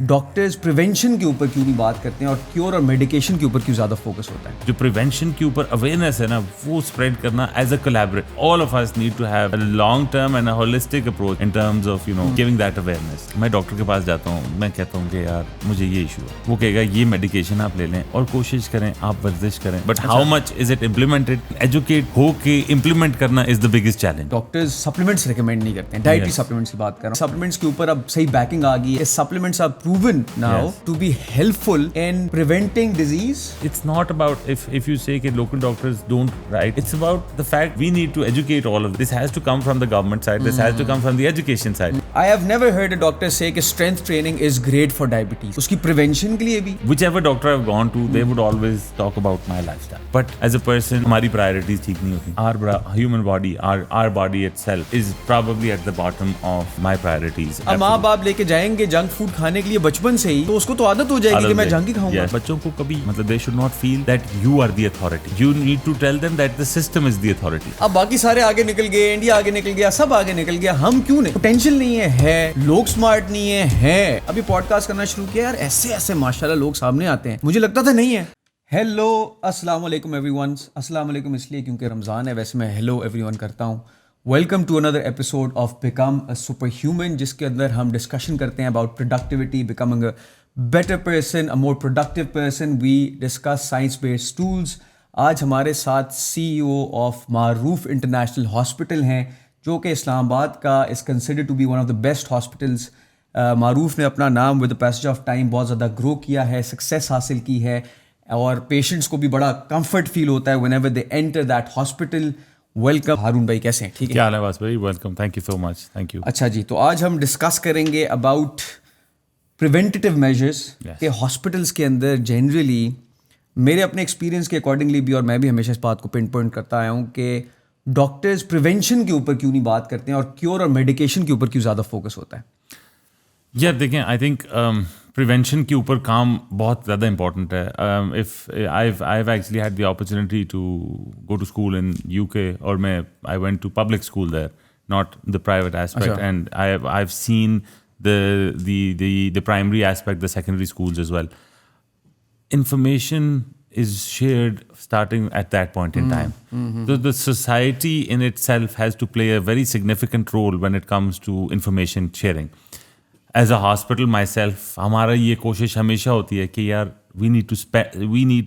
Doctors prevention के ऊपर क्यों नहीं बात करते हैं और क्योर और मेडिकेशन के ऊपर क्यों ज्यादा फोकस होता है? जो प्रिवेंशन के ऊपर अवेयरनेस है ना, वो स्प्रेड करना as a collaborate, all of us need to have a long term and a holistic approach in terms of giving that awareness. मैं डॉक्टर के पास जाता हूँ, मैं कहता हूँ कि यार मुझे ये इशू है, वो कहेगा ये मेडिकेशन आप ले लें और कोशिश करें, आप वर्जिश करें, but how much is it implemented? Educate हो के इम्प्लीमेंट करना is the biggest challenge. Doctors supplements recommend नहीं करते हैं, डाइटरी सप्लीमेंट्स की बात कर रहा हूँ। सप्लीमेंट्स के ऊपर अब सही बैकिंग आ गई है। Supplements are proven now to be helpful in preventing disease. It's not about if you say that local doctors don't write. It's about the fact we need to educate all of this. This has to come from the government side. This has to come from the education side. I have never heard a doctor say that strength training is great for diabetes. उसकी prevention के लिए भी. Whichever doctor I've gone to, they would always talk about my lifestyle. But as a person, हमारी priorities ठीक नहीं होती. Our human body, our body itself is probably at the bottom of my priorities. अब माँ बाप लेके जाएंगे junk food खाने के लिए बचपन से ही, तो उसको तो आदत हो जाएगी कि मैं जंक ही खाऊंगा। Yes. बच्चों को कभी they should not feel that you are the authority. You need to tell them that the system is the authority. अब बाकी सारे आगे निकल गए, इंडिया आगे निकल गया, सब आगे निकल गया, हम क्यों नहीं? पोटेंशियल नहीं है, लोग स्मार्ट नहीं है। अभी पॉडकास्ट करना शुरू किया यार, ऐसे माशाल्लाह लोग सामने आते हैं, मुझे लगता था नहीं है। हेलो अस्सलाम वालेकुम एवरीवन। अस्सलाम वालेकुम इसलिए क्योंकि रमज़ान है, वैसे मैं हेलो एवरीवन करता हूँ। Welcome to another episode of become a super human, जिसके अंदर हम डिस्कशन करते हैं about productivity, becoming a better person, a more productive person. We discuss science-based tools. आज हमारे साथ CEO of Maroof international hospital हैं, जो कि इस्लामाबाद का is considered to be one of the best hospitals. मारूफ ने अपना नाम with the passage of time बहुत ज़्यादा ग्रो किया है, सक्सेस हासिल की है, और पेशेंट्स को भी बड़ा कंफर्ट फील होता है whenever they enter that hospital. Welcome Haroon भाई, कैसे हैं? ठीक है, क्या हाल है वास भाई? Welcome, thank you so much, thank you. अच्छा जी, तो आज हम डिस्कस करेंगे अबाउट प्रिवेंटिव मेजर्स के हॉस्पिटल्स के अंदर जनरली, मेरे अपने एक्सपीरियंस के अकॉर्डिंगली भी, और मैं भी हमेशा इस बात को पिन पॉइंट करता आया हूँ कि डॉक्टर्स प्रिवेंशन के ऊपर क्यों नहीं बात करते हैं और क्योर और मेडिकेशन के ऊपर क्यों ज़्यादा फोकस होता है? यार देखें, आई थिंक प्रिवेंशन के ऊपर काम बहुत ज़्यादा इंपॉर्टेंट है। If I've actually had the opportunity to go to school in UK, और I went to public school there, not the private aspect, and I've seen the primary aspect, the secondary schools as well. Information is shared starting at that point in time. The society in itself has to play a very significant role when it comes to information sharing. As a hospital myself, हमारा ये कोशिश हमेशा होती है कि यार we need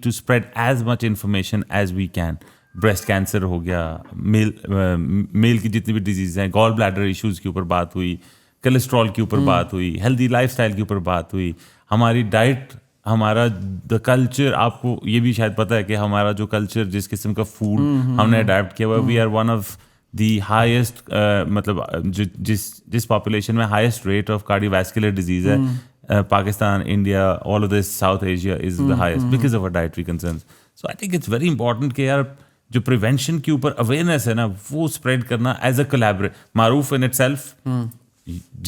to spread as much information as we can. Breast cancer हो गया, मेल की जितनी भी डिजीज़ हैं, गॉल ब्लैडर इश्यूज़ के ऊपर बात हुई, कोलेस्ट्रॉल के ऊपर बात हुई, हेल्दी लाइफस्टाइल के ऊपर बात हुई, हमारी डाइट, हमारा द कल्चर। आपको ये भी शायद पता है कि हमारा जो कल्चर, जिस किस्म का फूड हमने अडेप्ट किया हुआ, we are one of the highest, मतलब जिस पॉपुलेशन में highest rate of cardiovascular disease है, Pakistan, India, all of this South Asia is the highest because of our dietary concerns. So I think it's very important कि यार जो prevention के ऊपर awareness है ना, वो स्प्रेड करना as a collaborate. Maroof in itself,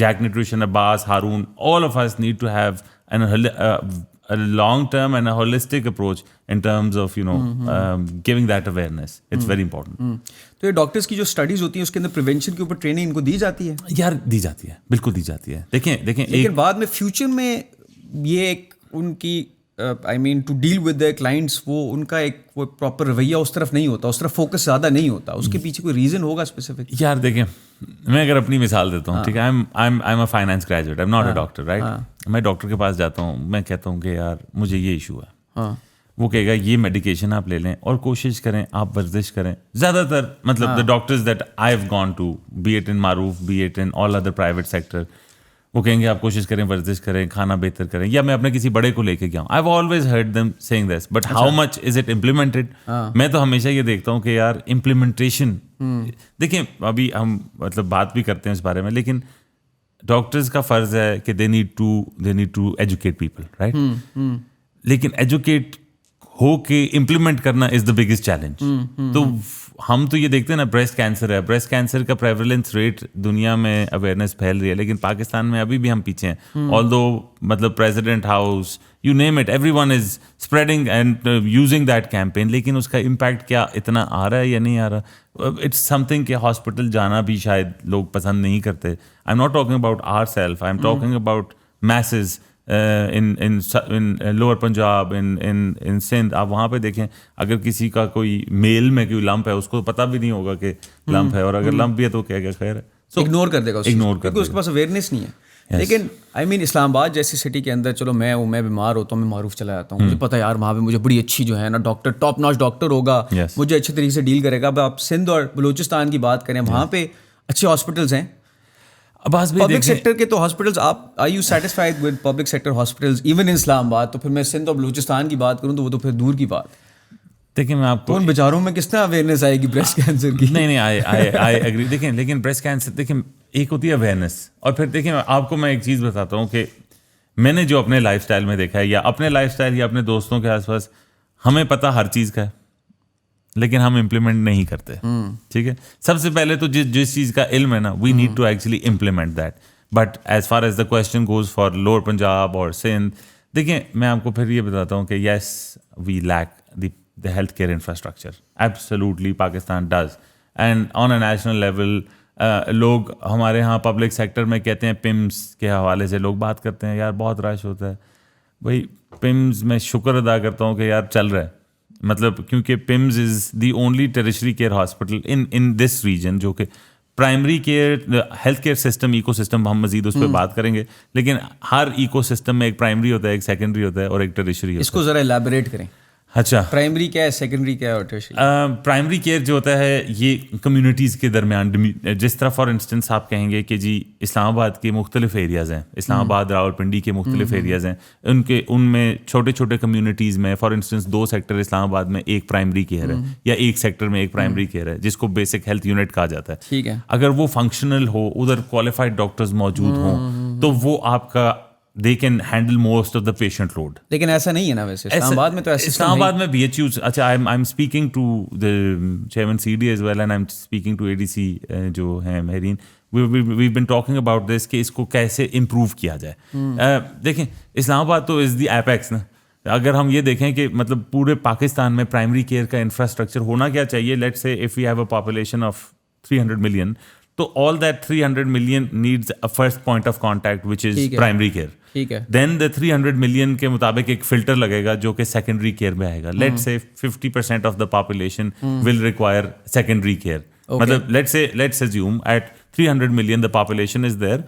Jack Nutrition, Abbas, Haroon, all of us need to have a long-term and a holistic approach in terms of giving that awareness. It's very important. तो ये doctors की जो studies होती हैं उसके अंदर prevention के ऊपर ट्रेनिंग इनको दी जाती है? यार दी जाती है, बिल्कुल दी जाती है। देखें लेकिन बाद में फ्यूचर में ये एक उनकी I mean to deal with the clients, वो उनका एक वो प्रॉपर रवैया उस तरफ नहीं होता, उस तरफ फोकस ज़्यादा नहीं होता। उसके पीछे कोई रीज़न होगा स्पेसिफिक? यार देखें, मैं अगर अपनी मिसाल देता हूँ, ठीक है, I am a finance graduate, I am not a doctor, right. मैं डॉक्टर के पास जाता हूँ, मैं कहता हूँ कि यार मुझे ये इशू है, वो कहेगा ये मेडिकेशन आप ले लें और कोशिश करें, आप वर्जिश करें। ज़्यादातर मतलब the doctors that I have gone to, be it in Maroof, be it in all other private sector, वो कहेंगे आप कोशिश करें, वर्जिश करें, खाना बेहतर करें, या मैं अपने किसी बड़े को लेके गया हूँ। I have always heard them saying this, but how much is it implemented? मैं तो हमेशा ये देखता हूँ कि यार इम्प्लीमेंटेशन, देखिए अभी हम मतलब बात भी करते हैं इस बारे में, लेकिन डॉक्टर्स का फर्ज है कि they need to educate people, right. लेकिन एजुकेट हो के इम्प्लीमेंट करना इज द बिगेस्ट चैलेंज। तो हम तो ये देखते हैं ना, ब्रेस्ट कैंसर है, ब्रेस्ट कैंसर का प्रेवलेंस रेट दुनिया में अवेयरनेस फैल रही है, लेकिन पाकिस्तान में अभी भी हम पीछे हैं। ऑल्दो मतलब president house, you name it, everyone is spreading and using that campaign, लेकिन उसका इम्पैक्ट क्या इतना आ रहा है या नहीं आ रहा? इट्स समथिंग कि हॉस्पिटल जाना भी शायद लोग पसंद नहीं करते। I am not talking about our self, I am talking about message, in lower Punjab, in Sindh, आप वहाँ पे देखें, अगर किसी का कोई मेल में कोई लंप है, उसको पता भी नहीं होगा कि लंप है, और अगर लंप भी है तो क्या खैर है, इग्नोर कर देगा, इग्नोर कर क्योंकि उसके पास अवेयरनेस नहीं है। लेकिन आई मीन इस्लामाबाद जैसी सिटी के अंदर, चलो मैं बीमार होता हूँ, मैं मारूफ चला जाता हूँ, मुझे पता है यार वहाँ पे मुझे बड़ी अच्छी जो है ना डॉक्टर, टॉप नॉच डॉक्टर होगा, मुझे अच्छे तरीके से डील करेगा। अब आप सिंध और बलूचिस्तान की बात करें, वहाँ पे अच्छे हॉस्पिटल्स हैं, पब्लिक सेक्टर के तो हॉस्पिटल्स, आप are you satisfied with public sector hospitals even in Islamabad? तो फिर मैं सिंध और बलूचिस्तान की बात करूँ तो वो तो फिर दूर की बात। देखिए मैं आपको, उन बेचारों में किस तरह अवेयरनेस आएगी ब्रेस्ट कैंसर की? नहीं आई एग्री। देखिए लेकिन ब्रेस्ट कैंसर, देखिए एक होती है अवेयरनेस, और फिर देखिए आपको मैं एक चीज़ बताता हूँ कि मैंने जो अपने लाइफस्टाइल में देखा है, या अपने लाइफस्टाइल या अपने दोस्तों के आसपास, हमें पता हर चीज़ का है लेकिन हम इम्प्लीमेंट नहीं करते। ठीक है, सबसे पहले तो जिस चीज़ का इल्म है ना, we need to actually implement that. But as far as the question goes for lower Punjab और सिंध, देखिए मैं आपको फिर ये बताता हूँ कि yes we lack the healthcare infrastructure. Absolutely, Pakistan does. And on a national level, लोग हमारे यहाँ पब्लिक सेक्टर में कहते हैं, पिम्स के हवाले से लोग बात करते हैं, यार बहुत रश होता है। भाई पिम्स में शुक्र अदा करता हूँ कि यार चल रहा है, मतलब क्योंकि PIMS is the only tertiary care hospital in this region, जो कि primary care health care system, ecosystem, हम मजीद उस पर बात करेंगे, लेकिन हर इको सिस्टम में एक प्राइमरी होता है, एक सेकेंडरी होता है और एक टेरिशरी होता है। इसको ज़रा एलैबोरेट करें। अच्छा, प्राइमरी क्या है, सेकेंडरी क्या है और टर्शियरी? प्राइमरी केयर जो होता है ये कम्युनिटीज़ के दरमियान, जिस तरह फॉर इंस्टेंस आप कहेंगे कि जी इस्लामाबाद के मुख्तलिफ एरियाज़ हैं, इस्लामाबाद रावलपिंडी के मुख्तलिफ एरियाज़ हैं, उनमें छोटे छोटे कम्युनिटीज़ में फॉर इंस्टेंस 2 सेक्टर इस्लामाबाद में एक प्राइमरी केयर है, या एक सेक्टर में एक प्राइमरी केयर है, जिसको बेसिक हेल्थ यूनिट कहा जाता है। ठीक है, अगर वो फंक्शनल हो, उधर क्वालिफाइड डॉक्टर्स मौजूद हों, तो वो आपका they can handle most of the patient load. लेकिन ऐसा नहीं है ना वैसे इस्लामाबाद में, तो ऐसे इस्लामाबाद में BHUs, अच्छा I'm speaking to the chairman CD as well and I'm speaking to ADC जो है Mehreen, we've been talking about this कि इसको कैसे improve किया जाए। देखें इस्लामाबाद तो is the apex ना, अगर हम ये देखें कि मतलब पूरे पाकिस्तान में प्राइमरी केयर का इंफ्रास्ट्रक्चर होना क्या चाहिए, let's say if we have a population of 300 million, तो all that 300 million needs a first point of contact which is primary care. ठीक है, देन द 300 मिलियन के मुताबिक एक फिल्टर लगेगा जो कि सेकेंडरी केयर में आएगा। Let's say 50% of the population will require secondary care, मतलब let's assume at 300 million the population is there,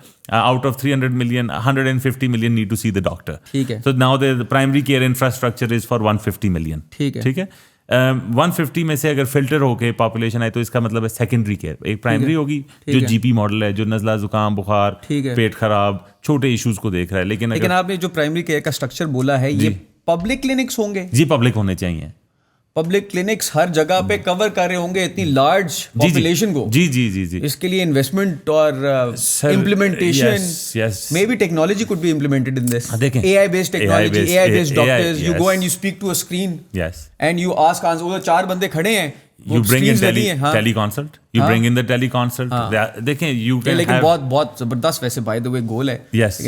out of 300 million 150 million need to see the doctor. ठीक है, so now the primary care infrastructure is for 150 million. ठीक है, 150 में से अगर filter होके population आए तो इसका मतलब है सेकेंडरी केयर एक प्राइमरी होगी, जो जीपी मॉडल है, जो नज़ला, जुकाम, बुखार, पेट खराब, छोटे इश्यूज को देख रहा है। लेकिन आपने जो प्राइमरी केयर का स्ट्रक्चर बोला है, ये पब्लिक क्लिनिक्स होंगे? जी, पब्लिक होने चाहिए। पब्लिक क्लिनिक्स हर जगह पे कवर कर रहे होंगे इतनी लार्ज पॉपुलेशन को। जी जी जी जी, इसके लिए इन्वेस्टमेंट और implementation, may be technology could be implemented in this. AI based technology, AI based doctors, you go and you speak to a screen and you ask answer, वो 4 बंदे खड़े हैं, you bring in teleconsult, you bring in the teleconsult, देखें you can लेकिन बहुत जबरदस्त वैसे bye the वे गोल है,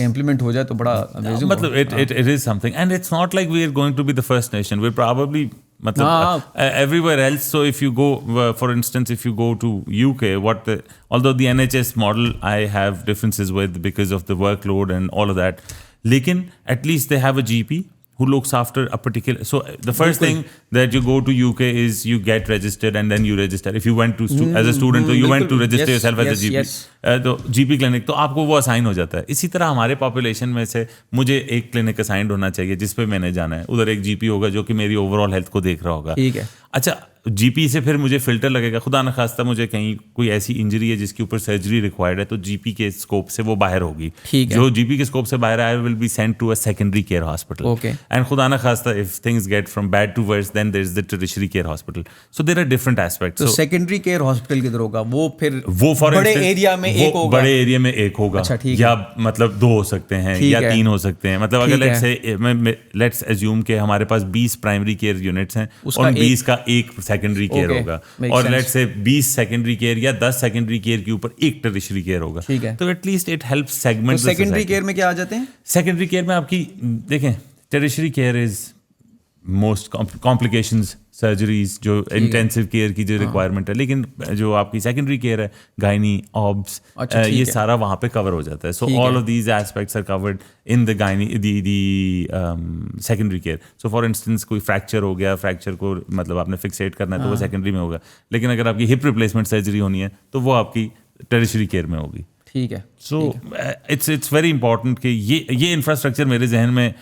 इम्प्लीमेंट हो जाए तो बड़ा अमेजिंग। मतलब it is something and it's not like we are going to be the first nation, we're probably मतलब everywhere else. So if you go for instance, if you go to UK, although the NHS model I have differences with because of the workload and all of that, लेकिन at least they have a GP who looks after a particular, so the first thing that you go to UK is you get registered and then you register. If you went to as a student, so you went to register yourself as a GP, तो GP clinic, तो आपको वो assign हो जाता है। इसी तरह हमारे पॉपुलेशन में से मुझे एक क्लिनिक असाइंड होना चाहिए जिस पे मैंने जाना है, उधर एक GP होगा जो कि मेरी ओवरऑल हेल्थ को देख रहा होगा। ठीक है, अच्छा GP से फिर मुझे फिल्टर लगेगा, खुदा न खास्ता मुझे कहीं कोई ऐसी इंजरी है जिसके ऊपर सर्जरी रिक्वायर्ड है, तो GP के स्कोप से वो बाहर होगी। जो GP के स्कोप से बाहर आए will be sent to a secondary care hospital, and खुदा न खास्ता if things get from bad to worse then there is the tertiary care hospital. So there are different aspects. तो सेकेंडरी केयर हॉस्पिटल किधर होगा? वो for बड़े area में एक होगा, बड़े एरिया में एक होगा, या मतलब 2 हो सकते हैं या 3 हो सकते हैं। मतलब अगर लेट्स अज्यूम के हमारे पास 20 प्राइमरी केयर यूनिट्स हैं और 20 का एक सेकेंडरी केयर होगा, और लेट्स से 20 सेकेंडरी केयर या 10 सेकेंडरी केयर के ऊपर एक टर्शियरी केयर होगा, तो at least it helps segment. Secondary care में क्या आ जाते हैं? सेकेंडरी केयर में आपकी देखें, tertiary care is most complications surgeries जो इंटेंसिव केयर की जो रिक्वायरमेंट है, लेकिन जो आपकी सेकेंडरी केयर है गायनी ऑब्स ये सारा वहाँ पे कवर हो जाता है. So all of these aspects are covered in the gynae the secondary care. So for instance कोई फ्रैक्चर हो गया, फ्रैक्चर को मतलब आपने फिक्सेट करना है तो वो सेकेंडरी में होगा, लेकिन अगर आपकी हिप रिप्लेसमेंट सर्जरी होनी है तो वो आपकी टर्शियरी केयर में होगी. ठीक है. सो इट्स वेरी इंपॉर्टेंट कि ये इंफ्रास्ट्रक्चर मेरे जहन में,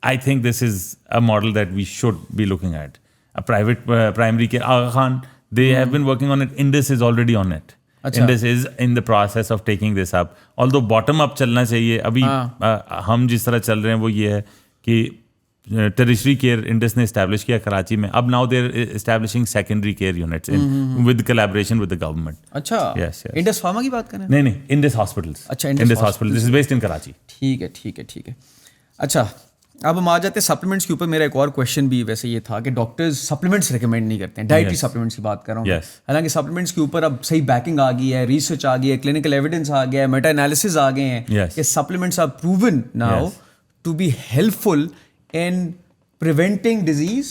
I think this is a model that we should be looking at. A private primary care. Aga Khan, they have been working on it. Indus is already on it. Indus is in the process of taking this up. Although bottom up चलना चाहिए. अभी हम जिस तरह चल रहे हैं वो ये है कि tertiary care Indus ने establish किया कराची में. अब now they're establishing secondary care units with collaboration with the government. अच्छा. Yes. Indus Pharma की बात कर रहे हैं? नहीं, Indus Hospitals. अच्छा, Indus Hospitals. This is based in Karachi. ठीक है. अच्छा, अब हम आ जाते हैं सप्लीमेंट्स के ऊपर. मेरा एक और क्वेश्चन भी वैसे ये था कि डॉक्टर्स सप्लीमेंट्स रिकमेंड नहीं करते हैं. डाइटरी सप्लीमेंट्स की बात कर रहा हूँ. हालांकि सप्लीमेंट्स के ऊपर अब सही बैकिंग आ गई है, रिसर्च आ गई है, क्लिनिकल एविडेंस आ गया है, मेटा एनालिसिस आ गए हैं कि supplements are proven now to be helpful in preventing disease,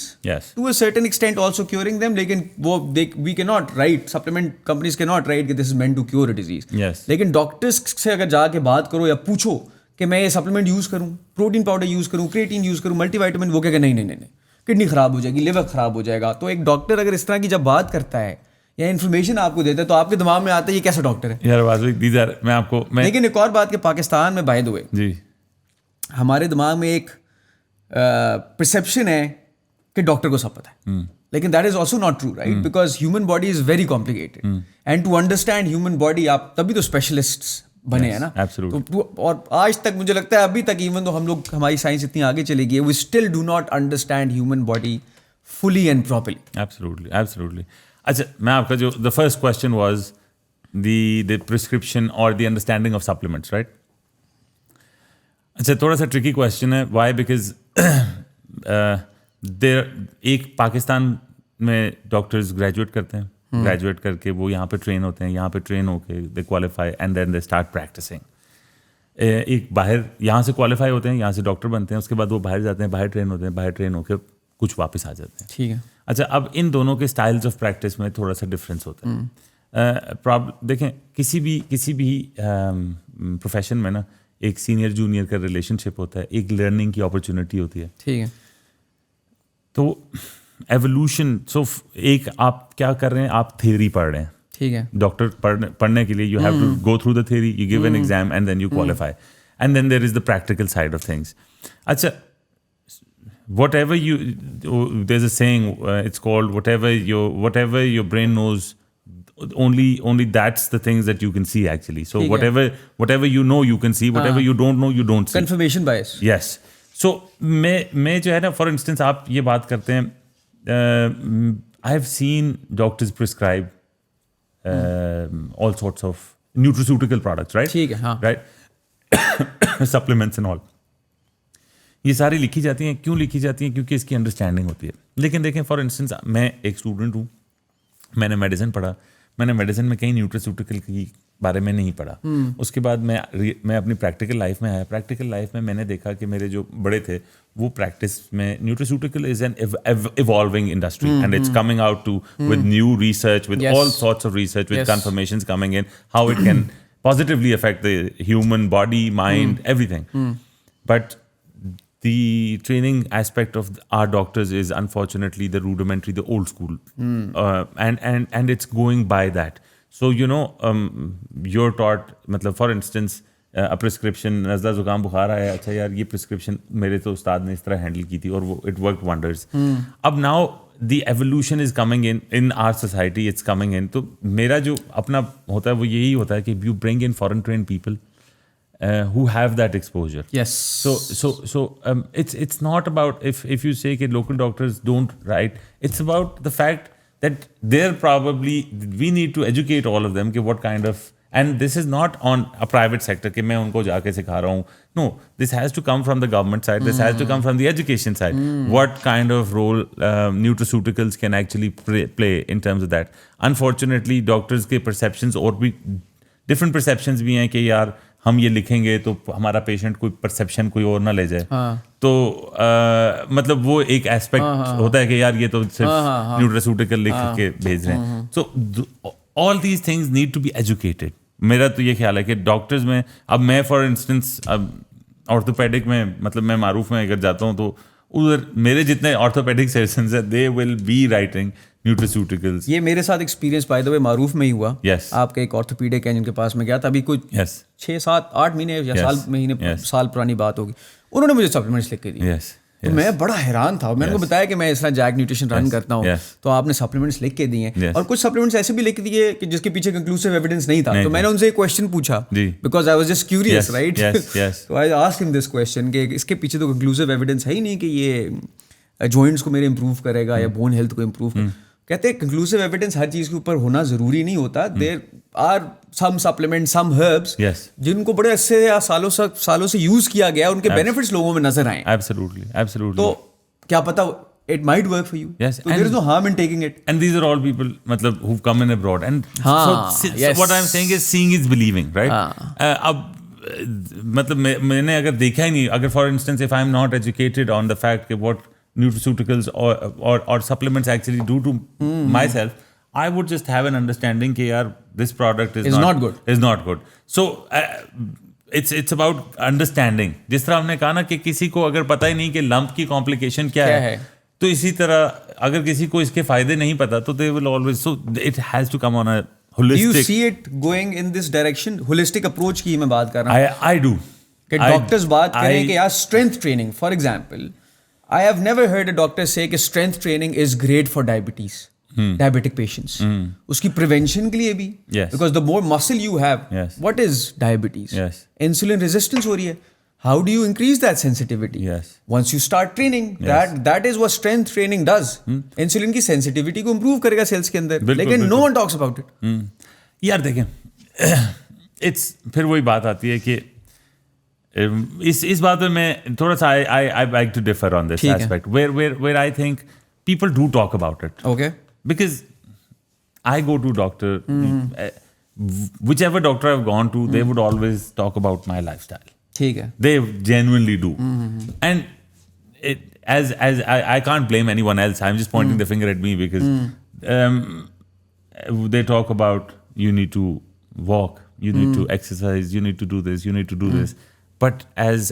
to a certain extent also curing them. लेकिन वो we cannot write, supplement companies cannot write कि this is meant to cure a disease. लेकिन doctors से अगर जाके बात करो या पूछो कि मैं ये सप्लीमेंट यूज़ करूँ, प्रोटीन पाउडर यूज़ करूँ, क्रिएटिन यूज़ करूँ, मल्टीविटामिन, वो क्या नहीं, किडनी ख़राब हो जाएगी, लिवर ख़राब हो जाएगा. तो एक डॉक्टर अगर इस तरह की जब बात करता है या इन्फॉर्मेशन आपको देता है तो आपके दिमाग में आता है ये कैसा डॉक्टर है यार. मैं लेकिन एक और बात कि पाकिस्तान में बाय द वे जी हमारे दिमाग में एक परसेप्शन है कि डॉक्टर को सब पता है, लेकिन that is also not true, right? Because human body is very complicated and to understand human body आप तभी तो स्पेशलिस्ट बने हैं ना. तो और आज तक मुझे लगता है अभी तक इवन तो हम लोग हमारी साइंस इतनी आगे चली गई है, we still do not understand human body fully and properly. Absolutely. अच्छा, मैं आपका जो the first question was the prescription और the understanding of supplements, right? अच्छा, थोड़ा सा ट्रिकी क्वेश्चन है. व्हाई? बिकॉज एक पाकिस्तान में डॉक्टर्स ग्रेजुएट करते हैं, ग्रेजुएट करके वो यहाँ पे ट्रेन होते हैं, यहाँ पे ट्रेन होके they qualify and then they start practising. एक बाहर यहाँ से क्वालिफाई होते हैं, यहाँ से डॉक्टर बनते हैं, उसके बाद वो बाहर जाते हैं, बाहर ट्रेन होते हैं, बाहर ट्रेन होकर कुछ वापस आ जाते हैं. ठीक है. अच्छा, अब इन दोनों के स्टाइल्स ऑफ प्रैक्टिस में थोड़ा सा डिफरेंस होता है. देखें, किसी भी प्रोफेशन में ना एक सीनियर जूनियर का रिलेशनशिप होता है, एक लर्निंग की अपॉर्चुनिटी होती है. ठीक है. तो एवोल्यूशन, सो एक आप क्या कर रहे हैं, आप थ्योरी पढ़ रहे हैं. ठीक है. डॉक्टर पढ़ने के लिए you have to go through the theory, you give an exam and then you qualify, and then there is the practical side of things. अच्छा, whatever you, there's a saying, it's called whatever your brain knows, only that's the things that you can see actually. So whatever you know you can see, whatever you don't know you don't see. Confirmation bias. Yes. So मैं जो है ना, for instance आप ये बात करते हैं, I have seen doctors prescribe all sorts of nutraceutical products, right? ठीक है. हाँ. Right. Supplements and all. ये सारी लिखी जाती हैं. क्यों लिखी जाती हैं? क्योंकि इसकी अंडरस्टैंडिंग होती है. लेकिन देखें, फॉर इंस्टेंस मैं एक स्टूडेंट हूँ, मैंने मेडिसिन पढ़ा, मैंने मेडिसिन में कहीं न्यूट्रास्यूटिकल के बारे में नहीं पढ़ा. उसके बाद मैं अपनी प्रैक्टिकल लाइफ में आया. प्रैक्टिकल लाइफ में मैंने देखा कि मेरे जो बड़े थे वो प्रैक्टिस में, nutraceutical is an evolving industry and it's coming out too with new research, with all sorts of research, with confirmations coming in, how it can positively affect the human body, mind, everything. But the training aspect of our doctors is unfortunately the rudimentary, the old school, and it's going by that. So you're taught, मतलब for instance a prescription, नज़ला ज़ुकाम बुखार आया, अच्छा यार ये prescription मेरे तो उस्ताद ने इस तरह हैंडल की थी और वो it worked wonders. अब now the evolution is coming in our society, it's coming in. तो मेरा जो अपना होता है वो यही होता है कि you bring in foreign trained people who have that exposure. Yes. So it's not about if you say that local doctors don't write. It's about the fact that we need to educate all of them. What kind of, and this is not on a private sector. कि मैं उनको जाके सिखा रहा हूँ. No, this has to come from the government side. This has to come from the education side. What kind of role nutraceuticals can actually play in terms of that? Unfortunately, doctors के perceptions और भी different perceptions भी हैं कि यार हम ये लिखेंगे तो हमारा पेशेंट कोई परसेप्शन कोई और ना ले जाए, तो मतलब वो एक एस्पेक्ट होता है कि यार ये तो सिर्फ न्यूट्रास्यूटिकल लिख के भेज रहे हैं. So all these things need to be educated. मेरा तो ये ख्याल है कि डॉक्टर्स में, अब मैं फॉर इंस्टेंस ऑर्थोपेडिक में, मतलब मैं मारूफ में अगर जाता हूँ तो उधर मेरे जितने ऑर्थोपेडिक सर्जन्स हैं, they will be writing nutraceuticals. ये मेरे साथ एक्सपीरियंस बाय द वे मारूफ में ही हुआ. Yes. आपके एक ऑर्थोपीडिक है जिनके पास मैं गया था अभी कुछ Yes. 6-7-8 महीने या साल पुरानी बात होगी. उन्होंने मुझे सप्लीमेंट्स लिख के दिए. तो मैं बड़ा हैरान था. मैंने उनको बताया कि मैं इस तरह जैक न्यूट्रिशन रन करता हूँ, तो आपने सप्लीमेंट्स लिख के दिए हैं. और कुछ सप्लीमेंट्स ऐसे भी लिख दिए कि जिसके पीछे कंक्लूसिव एविडेंस नहीं था. तो मैंने उनसे एक क्वेश्चन पूछा, because I was just curious, right? तो I asked him this question कि इसके पीछे तो कंक्लूसिव एविडेंस है ही नहीं कि ये जॉइंट्स को मेरे इंप्रूव करेगा या बोन हेल्थ को इंप्रूव करेगा. कहते हैं कंक्लूसिव एविडेंस हर चीज के ऊपर होना जरूरी नहीं होता. There are some supplement, some herbs जिनको बड़े अच्छे या सालों से यूज किया गया, उनके बेनिफिट्स लोगों में नजर आए. एब्सोल्युटली. तो क्या पता it might work for you. Yes. So there is no harm in taking it. And these are all people matlab who've come in abroad. And so what I'm saying is seeing is believing, right? अब मतलब मैंने अगर देखा ही नहीं, अगर for instance if I'm not educated on the fact that what nutraceuticals or supplements actually do to myself, I would just have an understanding कि यार this product is not good. So it's about understanding. जिस तरह हमने कहा ना कि किसी को अगर पता ही नहीं कि लंप की कॉम्प्लिकेशन क्या है, तो इसी तरह अगर किसी को इसके फायदे नहीं पता तो they will always, so it has to come on a holistic. Do you see it going in this direction? Holistic approach की मैं बात कर रहा हूँ. I do. कि डॉक्टर्स बात करें कि यार strength training, for example I have never heard a doctor say कि strength training is great for diabetes, diabetic patients. उसकी prevention के लिए भी, because the more muscle you have, what is diabetes? Insulin resistance हो रही है. How do you increase that sensitivity? Once you start training, that is what strength training does. Insulin की sensitivity को improve करेगा cells के अंदर, लेकिन no one talks about it. यार देखें, फिर वही बात आती है कि इस बात में मैं थोड़ा सा I beg to differ on this aspect where I think people do talk about it. Okay. Because I go to doctor, whichever doctor I've gone to, they would always talk about my lifestyle. ठीक है. They genuinely do. And as I can't blame anyone else. I'm just pointing the finger at me because they talk about you need to walk, you need to exercise, you need to do this, you need to do this. But as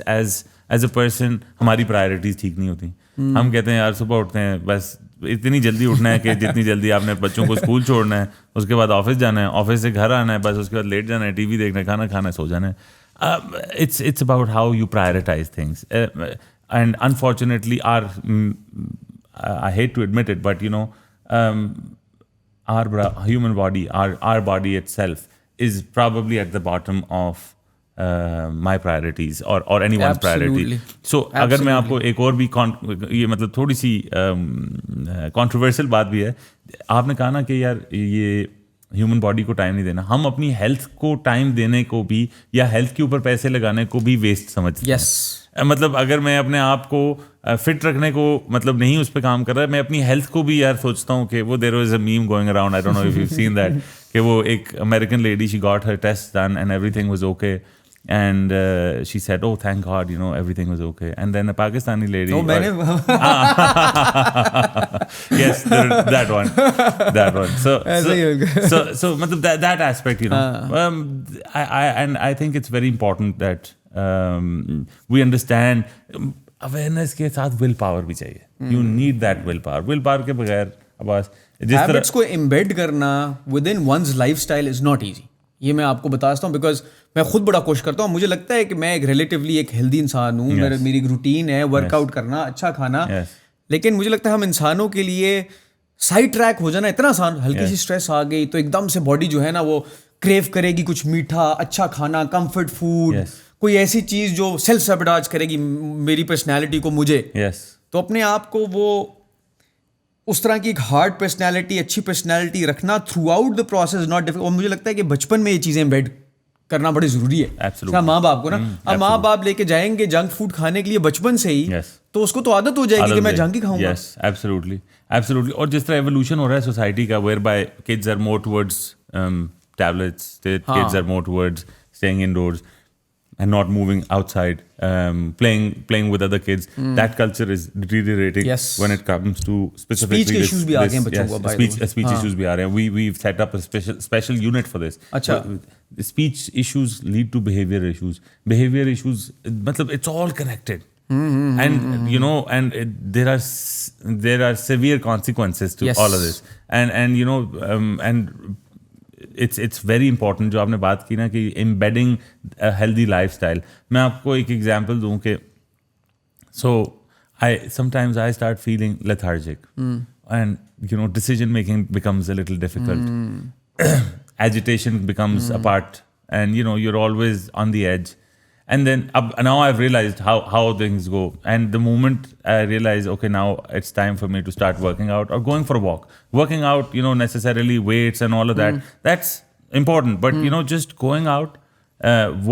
a person, हमारी priorities ठीक नहीं होती. हम कहते हैं यार सुबह उठते हैं, बस इतनी जल्दी उठना है कि जितनी जल्दी आपने बच्चों को स्कूल छोड़ना है, उसके बाद ऑफिस जाना है, ऑफिस से घर आना है, बस उसके बाद लेट जाना है, टीवी देखना है, खाना खाना है, सो जाना है. It's about how you prioritize things. And unfortunately, I hate to admit it, but you know, our human body, our body itself is probably at the bottom of my priorities or anyone's priority. So अगर मैं आपको एक और भी ये मतलब थोड़ी सी controversial बात भी है, आपने कहा ना कि यार ये ह्यूमन बॉडी को टाइम नहीं देना, हम अपनी हेल्थ को टाइम देने को भी या हेल्थ के ऊपर पैसे लगाने को भी वेस्ट समझते हैं. मतलब अगर मैं अपने आप को फिट रखने को मतलब नहीं उस पर काम कर रहा है, मैं अपनी हेल्थ को भी यार सोचता हूँ कि वो there was a meme going around, I don't know if you seen that, कि वो एक American lady, she got her test done and everything was okay. And she said, "Oh, thank God, you know, everything was okay." And then a Pakistani lady. Oh, yes, that one. So, that aspect, you know, I think it's very important that we understand awareness के साथ will power भी चाहिए. You need that will power. Will power के बगैर बस habits को embed करना within one's lifestyle is not easy. ये मैं आपको बता सकता हूँ, बिकॉज मैं खुद बड़ा कोशिश करता हूँ. मुझे लगता है कि मैं एक रिलेटिवली एक हेल्दी इंसान हूँ. मेरी एक रूटीन है, वर्कआउट करना, अच्छा खाना. लेकिन मुझे लगता है हम इंसानों के लिए साइड ट्रैक हो जाना इतना आसान. हल्की सी स्ट्रेस आ गई तो एकदम से बॉडी जो है ना वो क्रेव करेगी कुछ मीठा, अच्छा खाना, कंफर्ट फूड, कोई ऐसी चीज जो सेल्फ सैबोटाज करेगी मेरी पर्सनैलिटी को, मुझे. तो अपने आप को वो उस तरह की एक हार्ड पर्सनैलिटी, अच्छी पर्सनैलिटी रखना through out the process not difficult. और मुझे लगता है कि बचपन में ये चीज़ें एम्बेड करना बड़ी जरूरी है. माँ बाप को ना, अब माँ बाप लेके जाएंगे जंक फूड खाने के लिए बचपन से ही, तो उसको तो आदत हो जाएगी कि मैं जंक ही खाऊंगा. Yes, absolutely. और जिस तरह एवोल्यूशन हो रहा है सोसाइटी का, whereby kids are more towards tablets, kids are more towards staying indoors. and not moving outside, playing with other kids. That culture is deteriorating Yes. when it comes to specifically Speech के issues भी आ गए हैं बच्चों को, by the way. speech issues भी आ रहे हैं. We've set up a special unit for this. अच्छा. The speech issues lead to behavior issues. Behavior issues, मतलब it's all connected. And you know, and there are severe consequences to Yes. all of this. And you know, and it's very important जो आपने बात की ना कि embedding a healthy lifestyle. मैं आपको एक example दूं कि so sometimes I start feeling lethargic, and you know, decision making becomes a little difficult. Agitation becomes a part, and you know, you're always on the edge. And then now I've realized how things go. And the moment I realize, okay, now it's time for me to start working out or going for a walk. Working out, you know, necessarily weights and all of that, that's important. But, you know, just going out,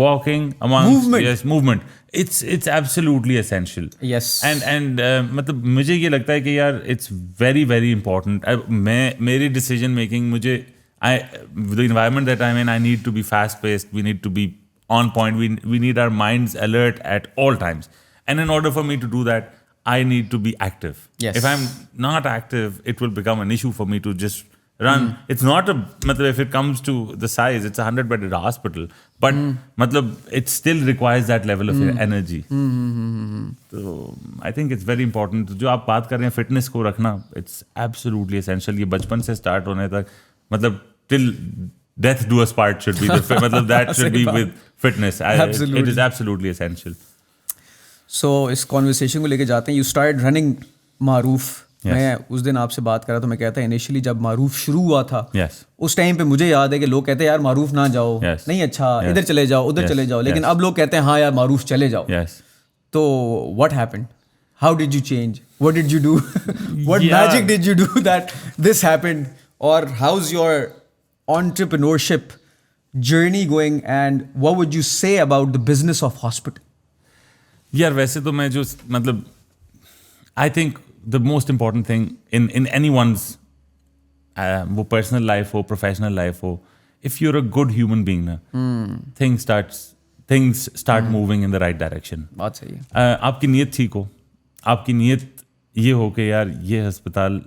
walking amongst... Movement. Yes, movement. It's absolutely essential. Yes. And मतलब मुझे ये लगता है कि यार it's very, very important. मेरी decision making, the environment that I'm in, I need to be fast paced. We need to be on point. We need our minds alert at all times. And in order for me to do that, I need to be active. Yes. If I'm not active, it will become an issue for me to just run. It's not if it comes to the size, it's a 100-bedded hospital. But it still requires that level of energy. So I think it's very important. जो आप बात कर रहे हैं fitness को रखना, it's absolutely essential. ये बचपन से start होने तक, till death do us part should be that should be with fitness. It is absolutely essential. So इस conversation को लेके जाते हैं. You started running Maroof. Yes. मैं उस दिन आपसे बात कर रहा तो मैं कहता इनिशियली जब मारूफ शुरू हुआ था, Yes. उस टाइम पे मुझे याद है कि लोग कहते हैं यार मारूफ ना जाओ, Yes. नहीं अच्छा, Yes. इधर चले जाओ, उधर Yes. चले जाओ, लेकिन Yes. अब लोग कहते हैं हाँ यार मारूफ चले जाओ. Yes. तो what happened? How did you change? What did you do? What Yeah. magic did you do that this happened? Or how's your entrepreneurship journey going, and what would you say about the business of hospital? यार वैसे तो मैं जो मतलब I think the most important thing in anyone's वो personal life हो, professional life हो, if you're a good human being ना, things start moving in the right direction. बात सही है. आपकी नीयत ठीक हो, आपकी नीयत ये हो कि यार ये अस्पताल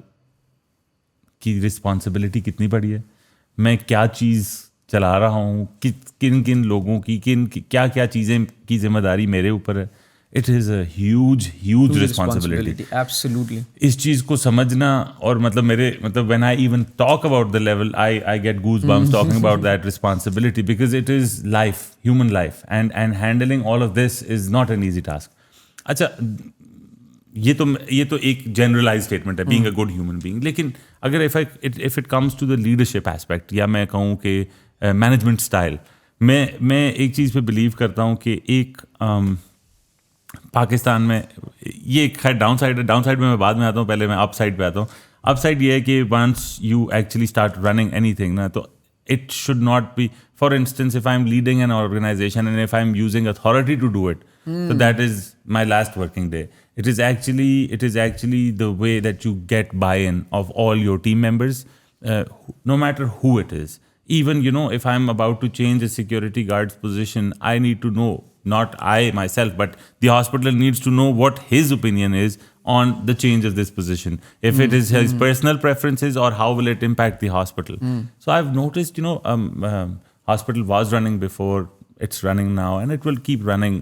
की रिस्पॉन्सिबिलिटी कितनी बड़ी है, मैं क्या चीज़ चला रहा हूँ, किन किन लोगों की क्या क्या चीज़ें की जिम्मेदारी मेरे ऊपर है. It is a huge responsibility. Absolutely. इस चीज़ को समझना और मतलब when I even talk about the level, I get goosebumps talking about that responsibility, because it is life, human life, and handling all of this is not an easy task. अच्छा, ये तो एक generalized statement है, being a good human being. लेकिन अगर if it comes to the leadership aspect, या मैं कहूँ कि management style, मैं एक चीज़ पे believe करता हूँ कि एक पाकिस्तान में ये खैर डाउन साइड में मैं बाद में आता हूँ, पहले मैं अप साइड पे आता हूँ. अप साइड ये है कि once you actually start running anything ना, तो it should not be, for instance if I am leading an organisation and if I am using authority to do it, so that is my last working day. It is actually the way that you get buy-in of all your team members, no matter who it is. Even, you know, if I'm about to change a security guard's position, I need to know, not I myself, but the hospital needs to know what his opinion is on the change of this position. If it is his personal preferences, or how will it impact the hospital. So I've noticed, you know, hospital was running before, it's running now, and it will keep running.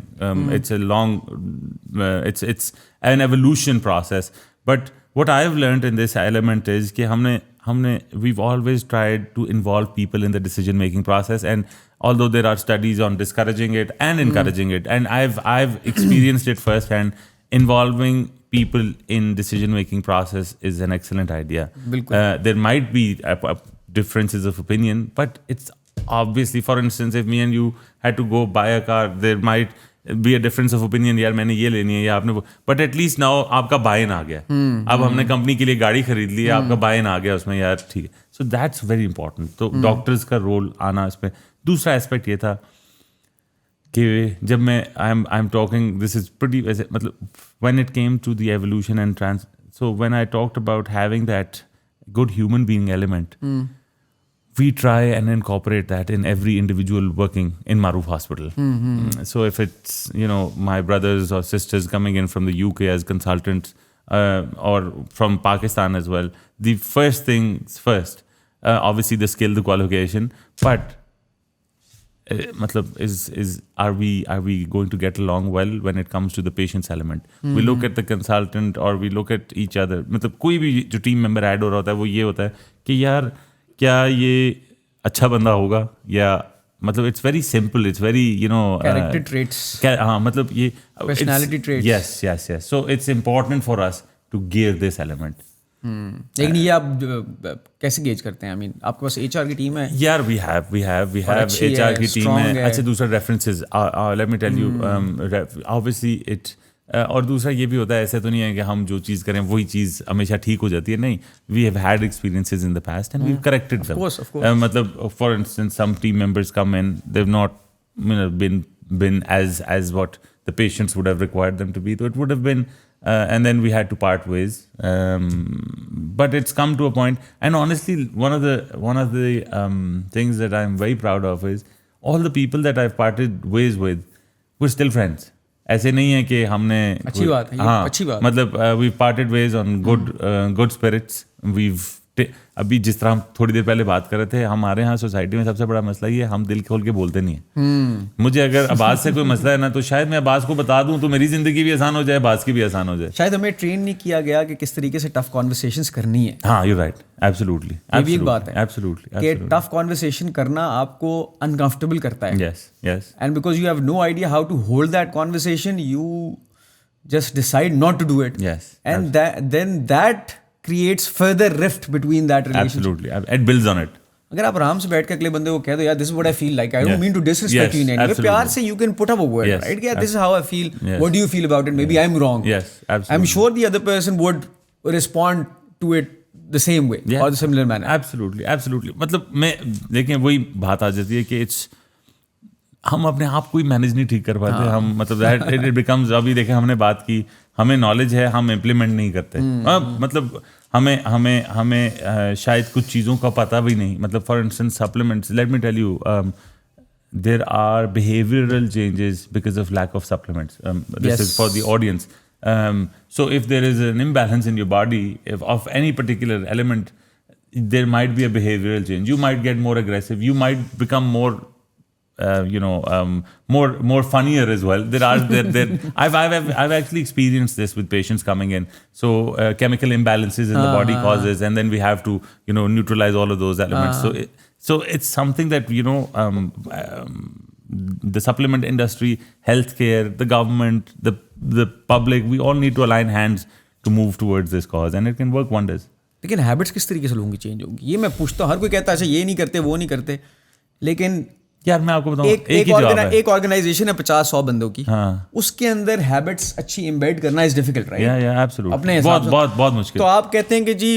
It's a long, it's an evolution process. But what I've learned in this element is that we've always tried to involve people in the decision-making process, and although there are studies on discouraging it and encouraging it, and I've experienced it firsthand, involving people in decision-making process is an excellent idea. There might be differences of opinion, but it's obviously, for instance, if me and you had to go buy a car, there might be a difference of opinion. यार मैंने ये लेनी है या आपने वो, but at least now आपका buy-in आ गया. अब हमने कंपनी के लिए गाड़ी खरीद ली है, आपका buy-in आ गया उसमें, यार ठीक है. So that's very important. तो डॉक्टर्स का रोल आना इसमें. दूसरा एस्पेक्ट ये था कि जब मैं I'm talking, this is pretty, मतलब when it came to the evolution and so when I talked about having that good human being element, we try and incorporate that in every individual working in Maroof Hospital. So if it's, my brothers or sisters coming in from the UK as consultants or from Pakistan as well, the first things first, obviously the skill, the qualification, but are we going to get along well when it comes to the patient's element? We look at the consultant or we look at each other. मतलब कोई भी जो team member add हो रहा होता है वो ये होता है कि यार क्या ये अच्छा बंदा होगा, या मतलब it's very simple, it's very character traits, हाँ मतलब ये personality traits. Yes so it's important for us to give this element. लेकिन ये आप कैसे गेज करते हैं? आई मीन आपके पास एचआर की टीम है यार? वी हैव एचआर की टीम है. अच्छा, दूसरा references, let me tell you, obviously it, और दूसरा ये भी होता है, ऐसे तो नहीं है कि हम जो चीज़ करें वही चीज़ हमेशा ठीक हो जाती है. नहीं, we have had experiences in the past and we have corrected them. मतलब for instance some team members come in, they have not been as what the patients would have required them to be. So it would have been, and then we had to part ways. But it's come to a point, and honestly, one of the things that I'm very proud of is all the people that I've parted ways with, we're still friends. ऐसे नहीं है कि हमने अच्छी बात है, हाँ, अच्छी बात. मतलब we've parted ways on good spirits. अभी जिस तरह हम थोड़ी देर पहले बात कर रहे थे, हमारे यहाँ सोसाइटी में सबसे बड़ा मसला ये है, हम दिल खोल के बोलते नहीं है. मुझे अगर अब्बास से कोई मसला है ना, तो शायद मैं अब्बास को बता दूं तो मेरी जिंदगी भी आसान हो जाए, अब्बास की भी आसान हो जाए. शायद हमें ट्रेन नहीं किया गया कि किस तरीके से टफ कॉन्वर्सेशंस करनी है. हाँ, यू राइट, एब्सोल्युटली. ये भी एक बात है एब्सोल्युटली कि टफ कॉन्वर्सेशन करना आपको अनकंफर्टेबल करता है. Yes and because you have no idea how to hold that conversation, you just decide not to do it. Yes, and then that creates further rift between that relationship. Absolutely, it builds on it. अगर आप आराम से बैठ के अगले बंदे को कह दो, यार this is what I feel like, I don't mean to disrespect you in any way, प्यार से you can put up a word, right? Yeah, this is how I feel. What do you feel about it? Maybe I'm wrong. Yes, absolutely. I'm sure the other person would respond to it the same way or the similar manner. Absolutely. मतलब मैं देखें वही बात आ जाती है कि हम अपने आप को ही मैनेज नहीं ठीक कर पाते. हम मतलब इट बिकम्स, अभी देखें हमने बात की, हमें नॉलेज है, हम इम्प्लीमेंट नहीं करते. मतलब हमें शायद कुछ चीज़ों का पता भी नहीं. मतलब for instance supplements, let me tell you, there are behavioural changes because of lack of supplements. This is for the audience. So if there is an imbalance in your body of any particular element, there might be a behavioral change. You might get more aggressive. You might become more more funnier as well. I've actually experienced this with patients coming in. So chemical imbalances in the body causes, and then we have to neutralize all of those elements. So it's something that the supplement industry, healthcare, the government, the public, we all need to align hands to move towards this cause, and it can work wonders. लेकिन habits किस तरीके से लोगों की change होगी, ये मैं पूछता हूँ. हर कोई कहता है अच्छा ये नहीं करते, वो नहीं करते, लेकिन यार मैं आपको बताऊं, एक ऑर्गेनाइजेशन है 50-100 बंदों की, उसके अंदर हैबिट्स अच्छी एम्बेड करना इज डिफिकल्ट, राइट? या एब्सोल्युटली, अपने हिसाब से बहुत मुश्किल. तो आप कहते हैं कि जी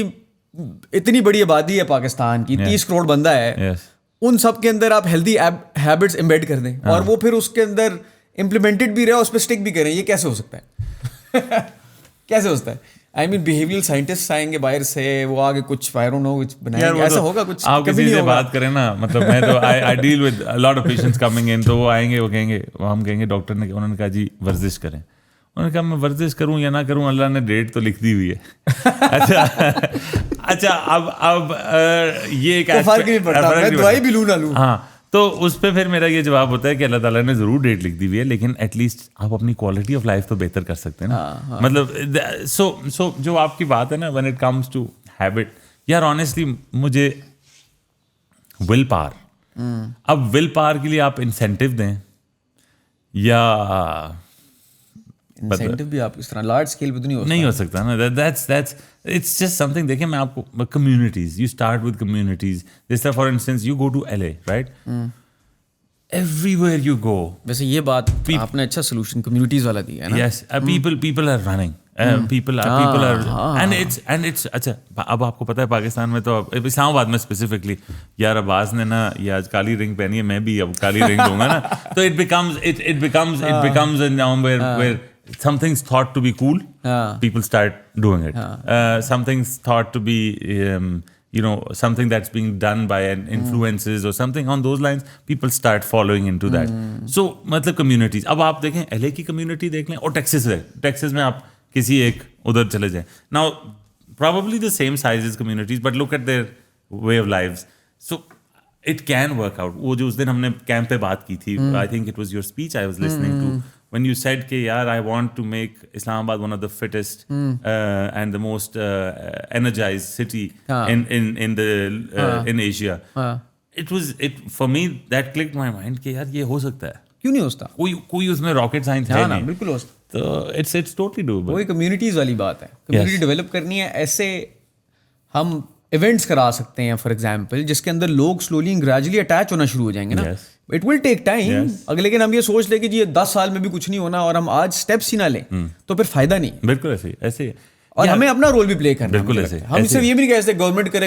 इतनी बड़ी आबादी है पाकिस्तान की, 30 करोड़ बंदा है, उन सब के अंदर आप हेल्दी हैबिट्स एम्बेड कर दें और वो फिर उसके अंदर इम्प्लीमेंटेड भी रहे, उस पर स्टिक भी करें, ये कैसे हो सकता है? कैसे हो सकता है? आई मीन बिहेवियरल साइंटिस्ट आएंगे बाहर से, वो आगे कुछ आई डोंट नो कुछ बनाएंगे, ऐसा होगा कुछ? आप किसी से बात करें ना, मतलब मैं तो I deal with a lot of patients coming in, तो वो आएंगे, वो कहेंगे, हम कहेंगे डॉक्टर ने, उन्होंने कहा जी वर्जिश करें. उन्होंने कहा मैं वर्जिश करूं या ना करूं, अल्लाह ने डेट तो लिख दी हुई है. अच्छा अब ये एक फर्क नहीं पड़ता, मैं दवाई भी लूं ना लूं. हाँ, तो उस पर फिर मेरा ये जवाब होता है कि अल्लाह ताला ने ज़रूर डेट लिख दी हुई है, लेकिन एटलीस्ट आप अपनी क्वालिटी ऑफ लाइफ तो बेहतर कर सकते हैं ना. मतलब सो जो आपकी बात है ना, when it comes to habit, यार ऑनेस्टली मुझे विल पावर, अब विल पावर के लिए आप इंसेंटिव दें या इंसेंटिव भी आप इस तरह लार्ज स्केल पे तो नहीं हो सकता ना. That's it's just something. देखिए मैं आपको communities, you start with communities. जैसे for instance you go to LA, right? Everywhere you go, वैसे ये बात आपने अच्छा सोल्यूशन कम्युनिटीज वाला दिया है ना. Yes, people are running, people are and it's अच्छा. अब आपको पता है पाकिस्तान में तो, इस्लामाबाद में स्पेसिफिकली, यार अब्बास ने ना ये आज काली रिंग पहनी है, मैं भी अब काली रिंग दूंगा ना. तो it becomes a norm where something's thought to be cool, people start doing it. Something's thought to be something that's being done by an influences or something on those lines, people start following into that. So मतलब communities, अब आप देखें LA की community देख लें और Texas में आप किसी एक उधर चले जाएं. Now probably the same size as communities, but look at their way of lives. So it can work out. वो जो उस दिन हमने कैंप पे बात की थी, I think it was your speech I was listening to, when you said कि यार I want to make Islamabad one of the fittest and the most energized city in Asia. It for me that clicked my mind कि यार ये हो सकता है. क्यों नहीं होता? कोई उसमें रॉकेट साइंस है नहीं. बिल्कुल हो सकता. तो it's totally doable. वही कम्युनिटीज वाली बात है. कम्युनिटी डेवलप करनी है. ऐसे हम इवेंट्स करा सकते हैं फॉर एग्जाम्पल, जिसके अंदर लोग स्लोली एंड ग्रेजुअली अटैच होना शुरू हो जाएंगे ना. It will take time. अगर लेकिन हम ये सोच ले कि जी ये 10 साल में भी कुछ नहीं होना और हम आज स्टेप्स ही ना लें तो फिर फायदा नहीं. बिल्कुल ऐसे और हमें अपना रोल भी प्ले करना. बिल्कुल ऐसे. हम सिर्फ ये भी नहीं कह सकते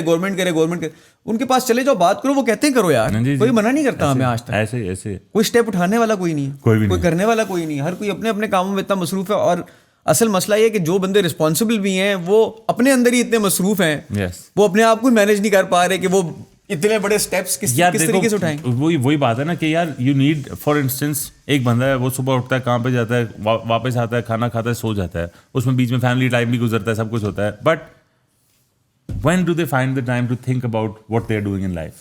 गवर्नमेंट करे. उनके पास चले जाओ, बात करो, वो कहते हैं करो यार. कोई मना नहीं करता हमें आज तक. ऐसे कोई स्टेप उठाने वाला कोई नहीं है, कोई करने वाला कोई नहीं. हर कोई अपने अपने कामों में इतना मसरूफ है. और असल मसला ये कि जो बंदे रिस्पॉन्सिबल भी हैं वो अपने अंदर ही इतने मसरूफ हैं, वो अपने आप को मैनेज नहीं कर पा रहे कि वो इतने बड़े स्टेप्स किस तरीके से उठाएं. वही बात है ना कि यार यू नीड, फॉर इंस्टेंस एक बंदा है, वो सुबह उठता है, काम पे जाता है, वापस आता है, खाना खाता है, सो जाता है, उसमें बीच में फैमिली टाइम भी गुजरता है, सब कुछ होता है. But when do they find the time to think about what they're doing in life?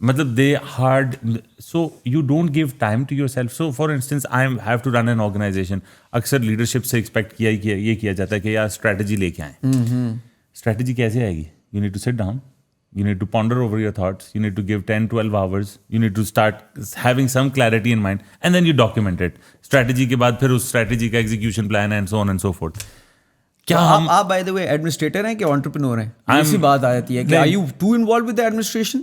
मतलब they hard, so you don't give time to yourself. So for instance, I have to run an organization. अक्सर leadership से expect किया जाता है कि यार strategy लेके आएं. Strategy कैसे आएगी? You need to sit down. You need to ponder over your thoughts. You need to give 10-12 hours. You need to start having some clarity in mind, and then you document it. Strategy के बाद फिर उस strategy का execution plan and so on and so forth. क्या आप bye the way administrator हैं कि entrepreneur हैं? ऐसी बात आ जाती है कि are you too involved with the administration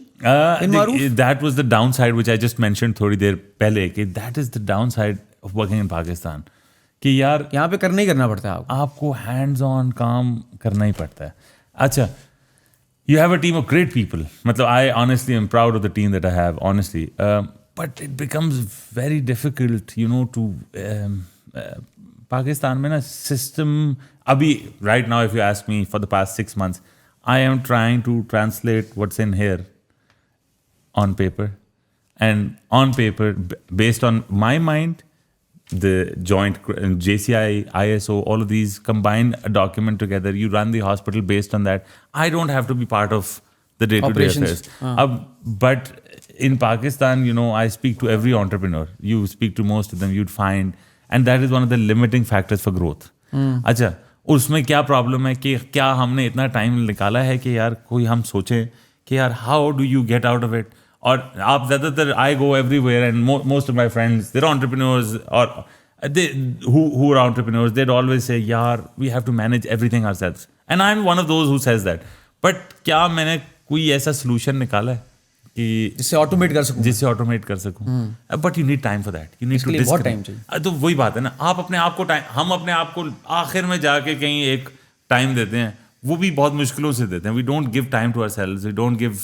in Maroof? That was the downside which I just mentioned थोड़ी देर पहले कि that is the downside of working in Pakistan कि यार यहाँ पे करना ही करना पड़ता है. आपको हैंड्स ऑन काम करना ही पड़ता है. अच्छा, you have a team of great people. मतलब I honestly am proud of the team that I have, honestly. But it becomes very difficult, to Pakistan में ना system अभी right now if you ask me for the past 6 months, I am trying to translate what's in here on paper. And on paper, based on my mind, the joint JCI, ISO, all of these combine a document together. You run the hospital based on that. I don't have to be part of the day-to-day affairs. But in Pakistan, I speak to every entrepreneur. You speak to most of them, you'd find, and that is one of the limiting factors for growth. अच्छा, उसमें क्या problem है कि क्या हमने इतना time निकाला है कि यार कोई हम सोचें कि यार how do you get out of it. और आप ज़्यादातर I go everywhere and most of my friends they're entrepreneurs और who are entrepreneurs, they'd always say यार we have to manage everything ourselves, and I'm one of those who says that. But क्या मैंने कोई ऐसा solution निकाला है कि जिससे ऑटोमेट कर सकूं? But you need time for that. You need to बहुत टाइम चाहिए. तो वही बात है ना, आप अपने आप को टाइम, हम अपने आप को आखिर में जाके कहीं एक टाइम देते हैं, वो भी बहुत मुश्किलों से देते हैं. We don't give time to ourselves, we don't give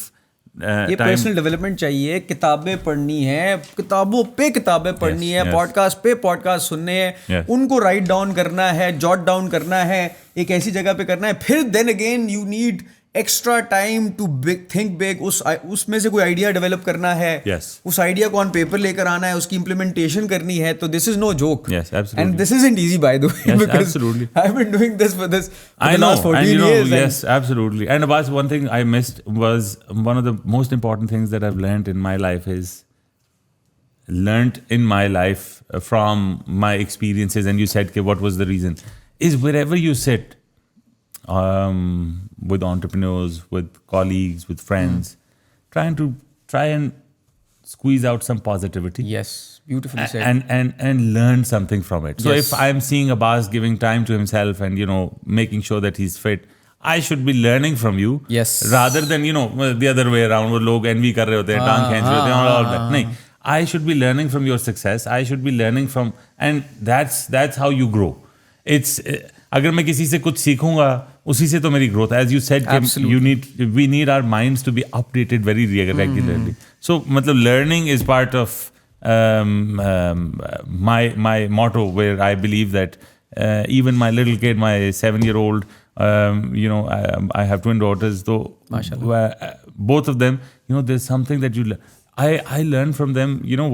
ये पर्सनल डेवलपमेंट चाहिए. किताबें पढ़नी है, किताबों पे किताबें पढ़नी है, पॉडकास्ट पे पॉडकास्ट सुनने हैं, उनको राइट डाउन करना है, जॉट डाउन करना है, एक ऐसी जगह पे करना है. फिर then again you need extra time to think big. उसमें से कोई आइडिया डेवलप करना है, उस आइडिया को ऑन पेपर लेकर आना है, उसकी इंप्लीमेंटेशन करनी है. तो this is no joke, and this isn't easy by the way, because I have been doing this for the last 14 years. Yes, absolutely. And Abbas, one thing I missed was one of the most important things that I've learned in my life from my experiences, and you said what was the reason, is wherever you sit with entrepreneurs, with colleagues, with friends, try and squeeze out some positivity. Yes, beautifully said. And learn something from it. So if I'm seeing Abbas giving time to himself and making sure that he's fit, I should be learning from you. Yes. Rather than the other way around, वो लोग envy कर रहे होते हैं, टांग खींच रहे होते हैं, all that. नहीं, I should be learning from your success. I should be learning from, and that's how you grow. It's अगर मैं किसी से कुछ सीखूंगा, उसी से तो मेरी growth. As you said, we need our minds to be updated very regularly. So मतलब learning is part of my motto, where I believe that even my little kid, my 7-year-old, You know, I have twin daughters, so both of them, you know, there's something that I learned from them, you know,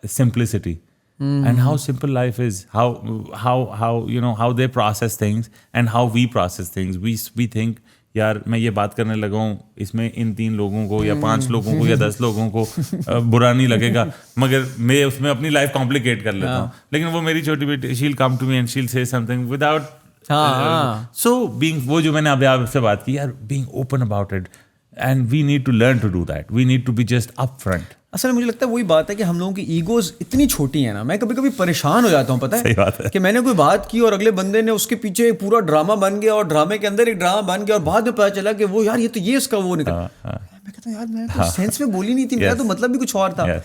simplicity. And how simple life is, how you know, how they process things and how we process things. We think, यार मैं ये बात करने लगा हूँ, इसमें इन 3 लोगों को या 5 लोगों को या 10 लोगों को बुरा नहीं लगेगा, मगर मैं उसमें अपनी लाइफ कॉम्प्लिकेट कर लेता हूँ. लेकिन वो मेरी छोटी बेटी, शील come to me and she'll से समथिंग विदाउट, सो बीइंग, वो जो मैंने अभी आपसे बात की यार, being open about it, and we need to learn to do that. We need to be just upfront. असल में मुझे लगता है वही बात है कि हम लोगों की ईगोज इतनी छोटी है ना, मैं कभी कभी परेशान हो जाता हूँ, पता है कि मैंने कोई बात की और अगले बंदे ने उसके पीछे एक पूरा ड्रामा बन गया और ड्रामे के अंदर एक ड्रामा बन गया और बाद में पता चला कि वो यार ये इसका वो निकल. मैं कहता हूँ यार मैं तो सेंस में बोली नहीं थी, मेरा तो मतलब भी कुछ और था.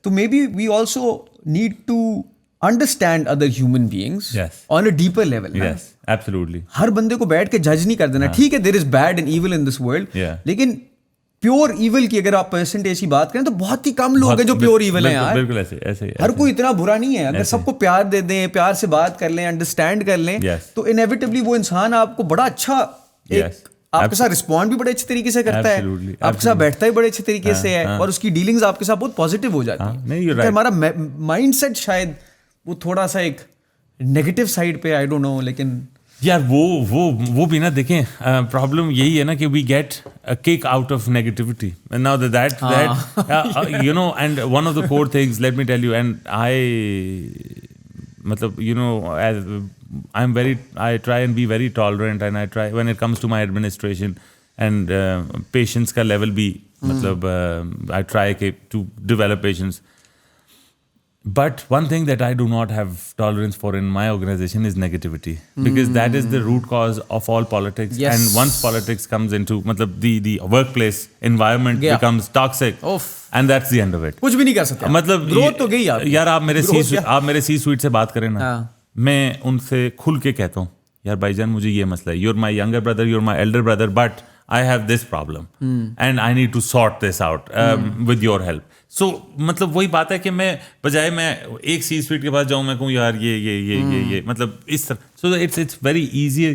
तो maybe we also need to understand other human beings on a deeper level. Yes, absolutely. हर बंदे को बैठ के जज नहीं कर देना. ठीक है, there is bad and evil in this world, लेकिन प्योर इविल की अगर आप परसेंटेज की बात करें तो बहुत ही कम लोग हैं जो प्योर इविल हैं यार. बिल्कुल ऐसे हर कोई इतना बुरा नहीं है. अगर सबको प्यार दे दें, प्यार से बात कर लें, अंडरस्टैंड कर लें, तो इनएविटेबली वो इंसान आपको बड़ा अच्छा आपके साथ रिस्पॉन्ड भी बड़े अच्छे तरीके से करता है, आपके साथ बैठता ही बड़े अच्छे तरीके से है, और उसकी डीलिंग्स आपके साथ बहुत पॉजिटिव हो जाती है. हमारा माइंडसेट शायद वो थोड़ा सा एक नेगेटिव साइड पे, आई डोंट नो. लेकिन यार वो भी ना देखें, प्रॉब्लम यही है ना कि we get a kick out of negativity. Now that you know, and one of the core things, let me tell you, and I मतलब, you know, I try and be very tolerant, and I try when it comes to my administration and patience का level भी, मतलब I try to develop patience. But one thing that I do not have tolerance for in my organization is negativity, because that is the root cause of all politics. Yes. And once politics comes into, matlab, the workplace environment becomes toxic, and that's the end of it. कुछ भी नहीं कर सकते. मतलब growth तो गई यार, आप मेरे सी स्वीट से बात करें ना, मैं उनसे खुल के कहता हूँ, यार भाईजान मुझे ये मसला है, you're my younger brother, you're my elder brother, but I have this problem and I need to sort this out with your help. So मतलब वही बात है कि मैं बजाय मैं एक सी स्वीट के पास जाऊँ, मैं कहूँ यार ये मतलब इस तरह. सो इट्स वेरी ईजी.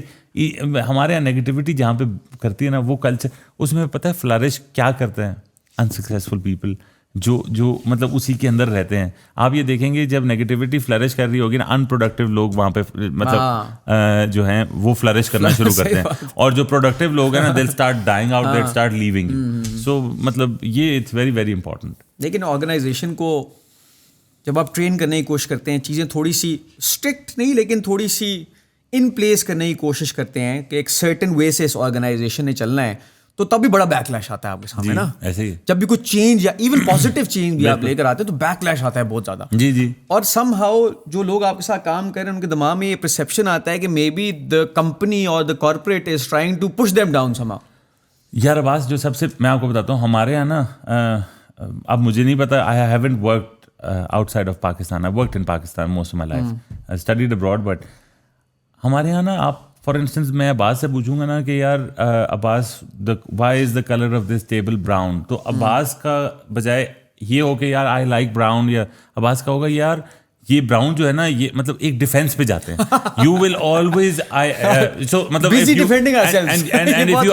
हमारे यहाँ नेगेटिविटी जहाँ पे करती है ना, वो कल्चर, उसमें पता है फ्लरिश क्या करते हैं अनसक्सेसफुल पीपल, जो मतलब उसी के अंदर रहते हैं. आप ये देखेंगे जब नेगेटिविटी फ्लरिश कर रही होगी ना, अनप्रोडक्टिव लोग वहाँ पे मतलब जो हैं वो फ्लरिश करना शुरू करते हैं, और जो प्रोडक्टिव लोग हैं ना, they'll start dying out, they'll start leaving. So मतलब ये इट्स वेरी वेरी इंपॉर्टेंट. लेकिन ऑर्गेनाइजेशन को जब आप ट्रेन करने की कोशिश करते हैं, चीज़ें थोड़ी सी स्ट्रिक्ट नहीं लेकिन थोड़ी सी इन प्लेस करने की कोशिश करते हैं कि एक सर्टेन वे से इस ऑर्गेनाइजेशन ने चलना है, तो तब भी बड़ा बैकलैश आता है आपके सामने ना. ऐसे ही जब भी कुछ चेंज या इवन पॉजिटिव चेंज भी आप लेकर आते हैं तो बैकलैश आता है बहुत ज्यादा. जी. और समहाउ जो लोग आपके साथ काम कर रहे हैं उनके दिमाग में ये परसेप्शन आता है कि मे बी द कंपनी और the corporate is trying to push them down somehow. यार अब्बास, जो सबसे मैं आपको बताता हूँ, हमारे यहाँ ना, अब मुझे नहीं पता, I haven't worked outside of Pakistan. I worked in Pakistan most of my life, I studied abroad. But हमारे यहाँ ना, आप फॉर इंस्टेंस मैं अब्बास से पूछूंगा ना कि यार Abbas, why is the colour of this table brown, तो अब्बास का बजाय ये हो कि यार आई लाइक ब्राउन, या अब्बास का होगा यार ये ब्राउन जो है ना, ये मतलब एक डिफेंस पे जाते हैं. यू विल ऑलवेज सो मतलब busy defending ourselves. and if you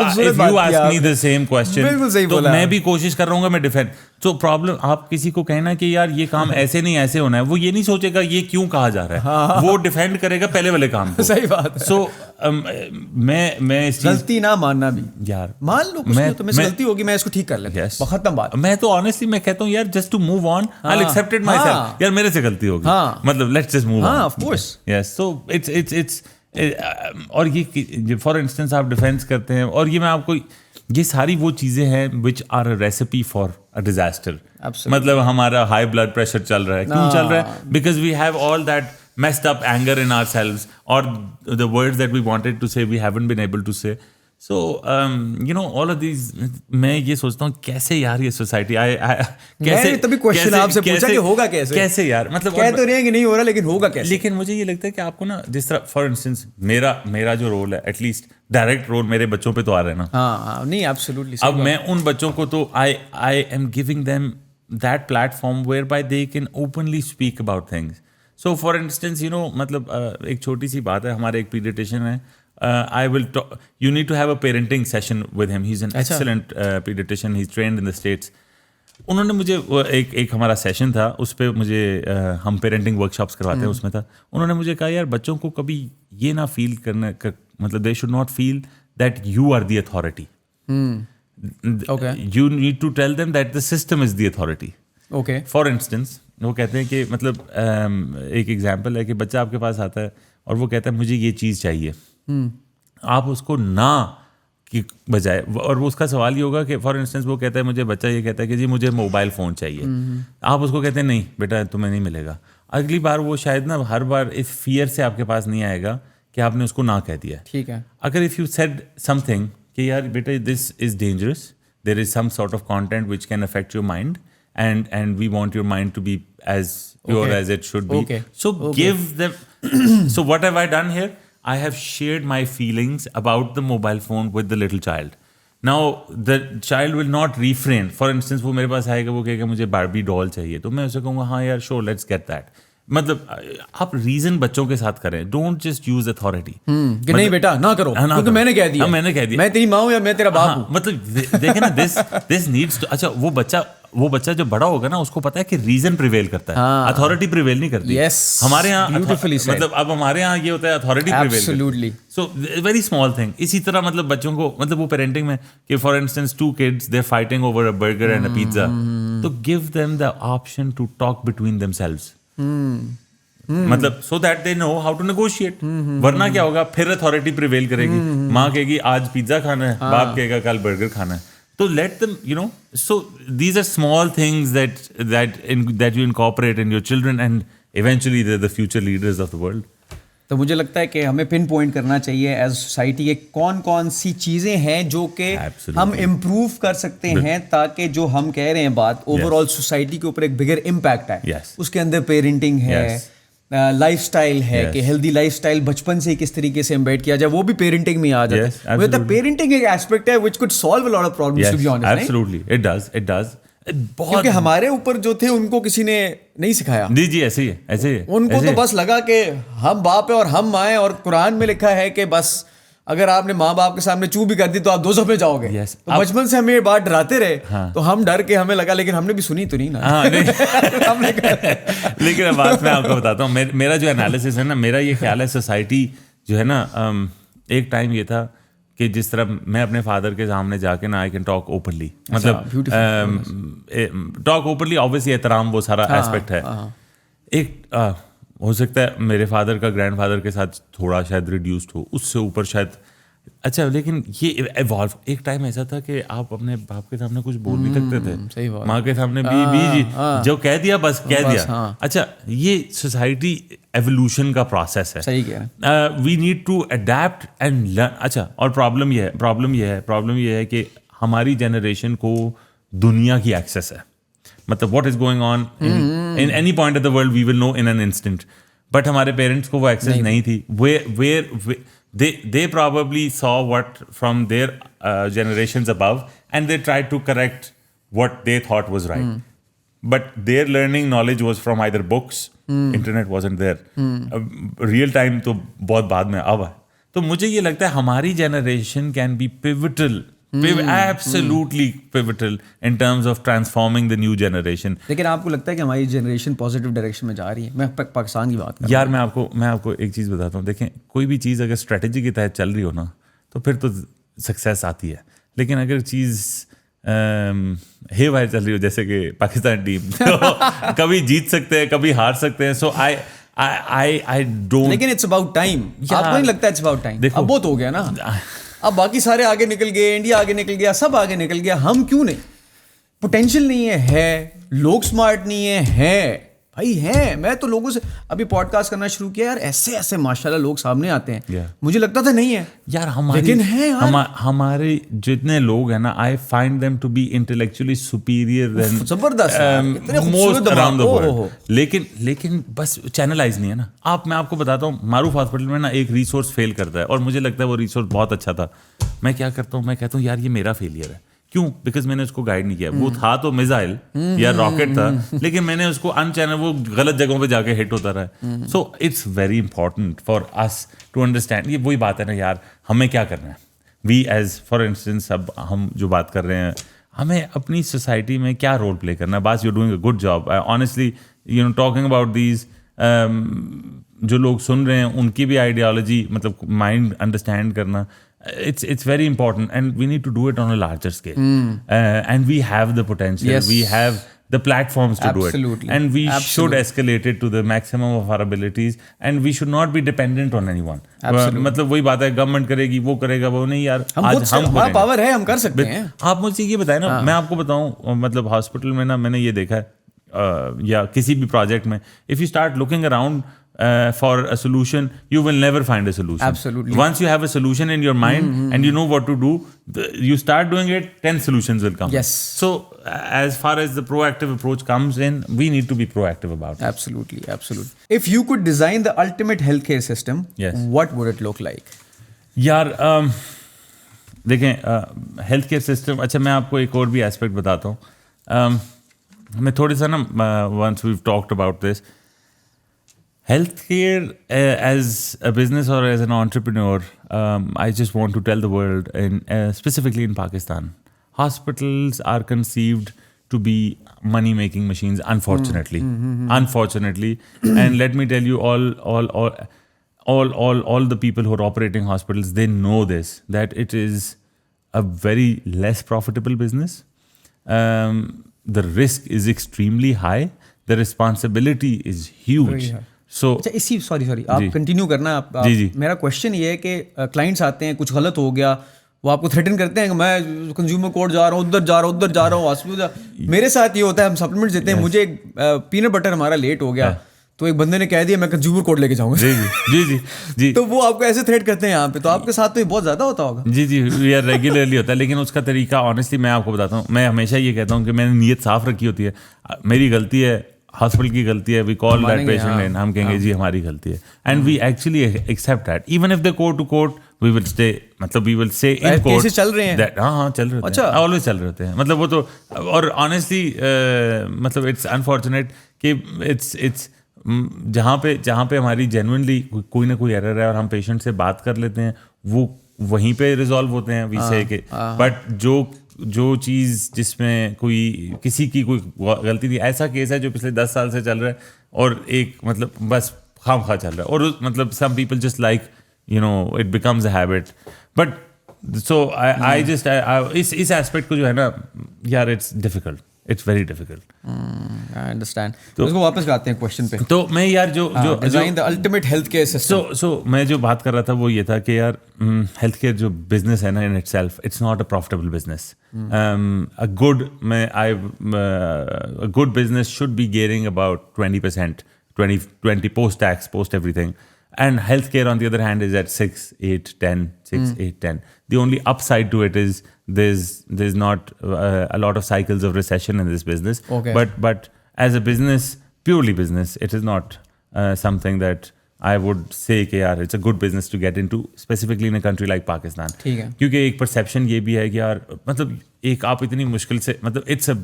ask me the same question, तो मैं भी कोशिश कर रहा हूँ मैं डिफेंड. तो प्रॉब्लम, आप किसी को कहना कि यार ये काम ऐसे नहीं ऐसे होना है, वो ये नहीं सोचेगा ये क्यों कहा जा रहा है, वो डिफेंड करेगा पहले वाले काम को. सही बात है. सो मैं इस गलती ना मानना भी, यार मान लो तो मैं गलती होगी, मैं इसको ठीक कर लेता हूं, खत्म बात. मैं तो ऑनेस्टली मैं कहता हूँ यार, just to move on, I will accept it myself. यार मेरे से गलती होगी, मतलब let's just move on. Of course. Yes. So it's और ये फॉर इंस्टेंस आप डिफेंस करते हैं, और ये मैं आपको, ये सारी वो चीजें हैं which are a recipe for a disaster. मतलब हमारा हाई ब्लड प्रेशर चल रहा है, क्यों चल रहा है? Because we have all that messed up anger in ourselves, or the words that we wanted to say we haven't been able to say. So you know, all of these, मैं ये सोचता हूँ कैसे यार ये सोसाइटी कैसे, तभी question आपसे पूछा कि होगा कैसे यार, मतलब कह तो रहे हैं कि नहीं हो रहा, लेकिन होगा कैसे. लेकिन मुझे ये लगता है कि आपको ना, जिस तरह फॉर इंस्टेंस मेरा जो रोल है, एटलीस्ट डायरेक्ट रोल मेरे बच्चों पे तो आ रहा है ना. हाँ, नहीं एब्सोल्युटली. अब मैं उन बच्चों को तो I am giving them that platform whereby they can openly speak about things. So for instance, you know, मतलब एक छोटी सी बात है, हमारे एक पीडियाट्रिशियन है, I will talk, you need to have a parenting session with him. He's an excellent pediatrician. He's trained in the States. उन्होंने मुझे एक हमारा सेशन था, उस पर मुझे हम पेरेंटिंग वर्कशॉप्स करवाते हैं, उसमें था, उन्होंने मुझे कहा यार बच्चों को कभी ये ना फील करना, मतलब they should not feel that you are the authority. You need to tell them that the system is the authority. Okay. For instance, वो कहते हैं कि मतलब एक एग्जांपल है कि बच्चा आपके पास आता है और वो कहता है मुझे ये चीज़ चाहिए. आप उसको ना की बजाय, और वो उसका सवाल ये होगा कि फॉर इंस्टेंस वो कहता है मुझे, बच्चा ये कहता है कि जी मुझे मोबाइल फ़ोन चाहिए. आप उसको कहते हैं नहीं बेटा तुम्हें नहीं मिलेगा. अगली बार वो शायद ना हर बार इस फियर से आपके पास नहीं आएगा कि आपने उसको ना कह दिया. ठीक है. अगर इफ़ यू सेड समथिंग कि यार बेटा this is dangerous, there is some sort of content which can affect your mind and we want your mind to be as pure as it should be. So give them. So what have I done here? I have shared my feelings about the mobile phone with the little child. Now the child will not refrain. For instance, वो मेरे पास आएगा, वो कहेगा मुझे Barbie doll चाहिए, तो मैं उसे कहूँगा हाँ यार श्योर लेट्स गेट दैट. मतलब आप रीजन बच्चों के साथ करें, डोंट जस्ट यूज अथॉरिटी कि नहीं बेटा ना करो क्योंकि मैंने कह दिया. मैंने कह दिया, मैं तेरी माँ हूँ या मैं तेरा बाप हूँ. मतलब देखे ना, दिस नीड्स टू. अच्छा वो बच्चा जो बड़ा होगा ना, उसको पता है कि रीजन प्रिवेल करता है, अथॉरिटी प्रिवेल नहीं करती. हमारे यहाँ मतलब अब हमारे यहाँ ये होता है authority prevail. Absolutely. So very small thing. इसी तरह मतलब बच्चों को, मतलब वो पेरेंटिंग में कि for instance 2 kids they are fighting over a burger and a pizza, तो give them the option to talk between themselves. मतलब so that they know how to negotiate. वरना क्या होगा, फिर अथॉरिटी प्रिवेल करेगी. माँ कहेगी आज पिज्जा खाना है, बाप कहेगा कल बर्गर खाना है. तो let them, you know, so these are small things that you incorporate in your children, and eventually they're the future leaders of the world. तो मुझे लगता है कि हमें पिन पॉइंट करना चाहिए एज सोसाइटी के कौन कौन सी चीज़ें हैं जो कि हम इम्प्रूव कर सकते हैं, ताकि जो हम कह रहे हैं बात ओवरऑल सोसाइटी के ऊपर एक बिगर इम्पैक्ट आए. उसके अंदर पेरेंटिंग है, लाइफस्टाइल है कि हेल्दी लाइफस्टाइल बचपन से किस तरीके से एम्बेड किया जाए, वो भी पेरेंटिंग में आ जाता है. मतलब पेरेंटिंग एक एस्पेक्ट है which could solve a lot of problems, to be honest. Absolutely it does. क्योंकि हमारे ऊपर जो थे उनको किसी ने नहीं सिखाया. जी ऐसे ही है. उनको तो बस लगा कि हम बाप है और हम माँ है, और कुरान में लिखा है कि बस अगर आपने माँ बाप के सामने चू भी कर दी तो आप दोज़ख में जाओगे. तो बचपन से हमें ये बात डराते रहे. तो हम डर के हमें लगा, लेकिन हमने भी सुनी तो नहीं ना. लेकिन अब बात मैं आपको बताता हूँ, मेरा जो एनालिसिस है ना, मेरा ये ख्याल है सोसाइटी जो है ना, एक टाइम ये था कि जिस तरह मैं अपने फादर के सामने जाके ना आई कैन टॉक ओपनली, मतलब टॉक ओपनली, ऑब्वियसली एहतराम वो सारा एस्पेक्ट है. एक हो सकता है मेरे फादर का ग्रैंडफादर के साथ थोड़ा शायद रिड्यूस्ड हो, उससे ऊपर शायद. अच्छा, लेकिन ये इवॉल्व. एक टाइम ऐसा था कि आप अपने बाप के सामने कुछ बोल भी सकते थे, माँ के सामने भी जो कह दिया बस कह दिया. अच्छा, ये सोसाइटी एवोल्यूशन का प्रोसेस है. सही कह. We need to adapt and learn. अच्छा, और प्रॉब्लम ये है कि हमारी जनरेशन को दुनिया की एक्सेस है. मतलब what is going on in any point of the world we will know in an instant. But हमारे पेरेंट्स को वो एक्सेस नहीं थी. Where they probably saw what from their generations above, and they tried to correct what they thought was right. But their learning knowledge was from either books, internet wasn't there. Real time तो बहुत बाद में अब है. तो मुझे ये लगता है हमारी generation can be pivotal, absolutely pivotal in terms of transforming the new generation. लेकिन आपको लगता है कि हमारी जनरेशन पॉजिटिव डायरेक्शन में जा रही है? मैं पाकिस्तान की बात कर रहा हूँ. यार मैं आपको एक चीज़ बताता हूँ. देखें, कोई भी चीज़ अगर स्ट्रेटजी के तहत चल रही हो ना, तो फिर तो सक्सेस आती है. लेकिन अगर चीज़ हे वायर चल रही हो, जैसे कि पाकिस्तान टीम, तो कभी जीत सकते हैं, कभी हार सकते हैं. सो आई डोंट. लेकिन इट्स अबाउट टाइम. आपको नहीं लगता इट्स अबाउट टाइम? अब बहुत हो गया ना. अब बाकी सारे आगे निकल गए, इंडिया आगे निकल गया, सब आगे निकल गया. हम क्यों नहीं? पोटेंशियल नहीं है, लोग स्मार्ट नहीं है भाई हैं. मैं तो लोगों से अभी पॉडकास्ट करना शुरू किया यार, ऐसे ऐसे माशाल्लाह लोग सामने आते हैं. मुझे लगता था नहीं है यार, लेकिन है यार. हमारे जितने लोग हैं ना, I find them to be intellectually superior then जबरदस्त मोस्ट अराउंड द वर्ल्ड. लेकिन बस चैनलाइज नहीं है ना. मैं आपको बताता हूँ, मारूफ हॉस्पिटल में ना एक रिसोर्स फेल करता है, और मुझे लगता है वो रिसोर्स बहुत अच्छा था. मैं क्या करता हूँ, मैं कहता हूँ यार ये मेरा फेलियर है, क्यों? बिकॉज मैंने उसको गाइड नहीं किया. वो था तो मिसाइल या रॉकेट था, लेकिन मैंने उसको अनचैनल वो गलत जगहों पे जाके हिट होता रहा. So it's very important for us to understand. ये वही बात है ना यार, हमें क्या करना है. वी एज फॉर इंस्टेंस, अब हम जो बात कर रहे हैं, हमें अपनी सोसाइटी में क्या रोल प्ले करना है. बात, you doing a good job. Honestly you know, talking about these, जो लोग सुन रहे हैं उनकी भी आइडियोलॉजी, मतलब माइंड अंडरस्टैंड करना, it's very important, and we need to do it on a larger scale. And we have the potential. Yes. We have the platforms to do it. Absolutely. And we should Absolutely. escalate it to the maximum of our abilities, and we should not be dependent on anyone. Absolutely. मतलब वही बात है, government करेगी, वो करेगा, वो नहीं यार. आज हम हमारा पावर है, हम कर सकते हैं. आप मुझे ये बताएं ना, मैं आपको बताऊं, मतलब हॉस्पिटल में ना मैंने ये देखा है, या किसी भी प्रोजेक्ट में, if you start looking around for a solution, you will never find a solution. Absolutely. Once you have a solution in your mind and you know what to do, you start doing it, 10 solutions will come. Yes. So as far as the proactive approach comes in, we need to be proactive about it. Absolutely, absolutely. If you could design the ultimate healthcare system, Yes. what would it look like? यार देखें, health care system, अच्छा मैं आपको एक और भी aspect बताता हूँ. मैं थोड़ी सा ना, once we've talked about this, healthcare as a business or as an entrepreneur, I just want to tell the world, specifically in Pakistan, hospitals are conceived to be money-making machines, unfortunately. Unfortunately. And let me tell you, all the people who are operating hospitals, they know this, that it is a very less profitable business. The risk is extremely high. The responsibility is huge. Very high. So, अच्छा, इसी sorry आप continue करना. जी. मेरा question ये है कि clients आते हैं, कुछ गलत हो गया, वो आपको थ्रेटन करते हैं कि मैं कंज्यूमर कोर्ट जा रहा हूँ, उधर जा रहा हूँ हॉस्पिटल. मेरे साथ ये होता है, हम सप्लीमेंट्स देते हैं. मुझे पीनट बटर हमारा लेट हो गया, तो एक बंदे ने कह दिया मैं कंज्यूमर कोर्ट लेके जाऊंगा. जी. तो वो आपको ऐसे थ्रेट करते हैं यहाँ पे. तो आपके साथ तो ये बहुत ज्यादा होता होगा. जी, ये रेगुलरली होता है, लेकिन उसका तरीका ऑनेस्टली मैं आपको बताता हूँ. मैं हमेशा ये कहता हूँ कि मैंने नीयत साफ रखी होती है. मेरी गलती है, हॉस्पिटल की गलती है, we call that patient in, हम कहेंगे जी हमारी गलती है, and we actually accept that. Even if the court to court, we will stay, मतलब we will say in court. Cases चल रहे हैं. हाँ चल रहे होते हैं, ऑलवेज चल रहे होते हैं. मतलब वो तो, और ऑनेस्टली मतलब इट्स अनफॉर्चुनेट कि इट्स जहाँ पे हमारी जेन्युइनली कोई ना कोई एरर है और हम पेशेंट से बात कर लेते हैं, वो वहीं पे रिजॉल्व होते हैं, वी से के. बट जो चीज़ जिसमें किसी की कोई गलती थी, ऐसा केस है जो पिछले 10 साल से चल रहा है और एक मतलब बस खामखा चल रहा है, और मतलब some people just like you know it becomes a habit. But so I just इस एस्पेक्ट को जो है ना यार, it's difficult, it's very difficult. I understand. तो उसको वापस आते हैं क्वेश्चन पे. तो मैं यार जो design the ultimate health care system. So मैं जो बात कर रहा था वो ये था कि यार हेल्थ केयर जो बिजनेस है ना, in itself it's not a profitable business. A good business should be gearing about 20%, 20 post-tax, post-everything. And healthcare, on the other hand, is at 6, 8, 10, 6, 8, 10. The only upside to it is there's not a lot of cycles of recession in this business. Okay. But as a business, purely business, it is not something that I would say कि यार it's a good business to get into, specifically in a country like Pakistan. ठीक है. क्योंकि एक perception ये भी है कि यार मतलब एक आप इतनी मुश्किल से, मतलब it's a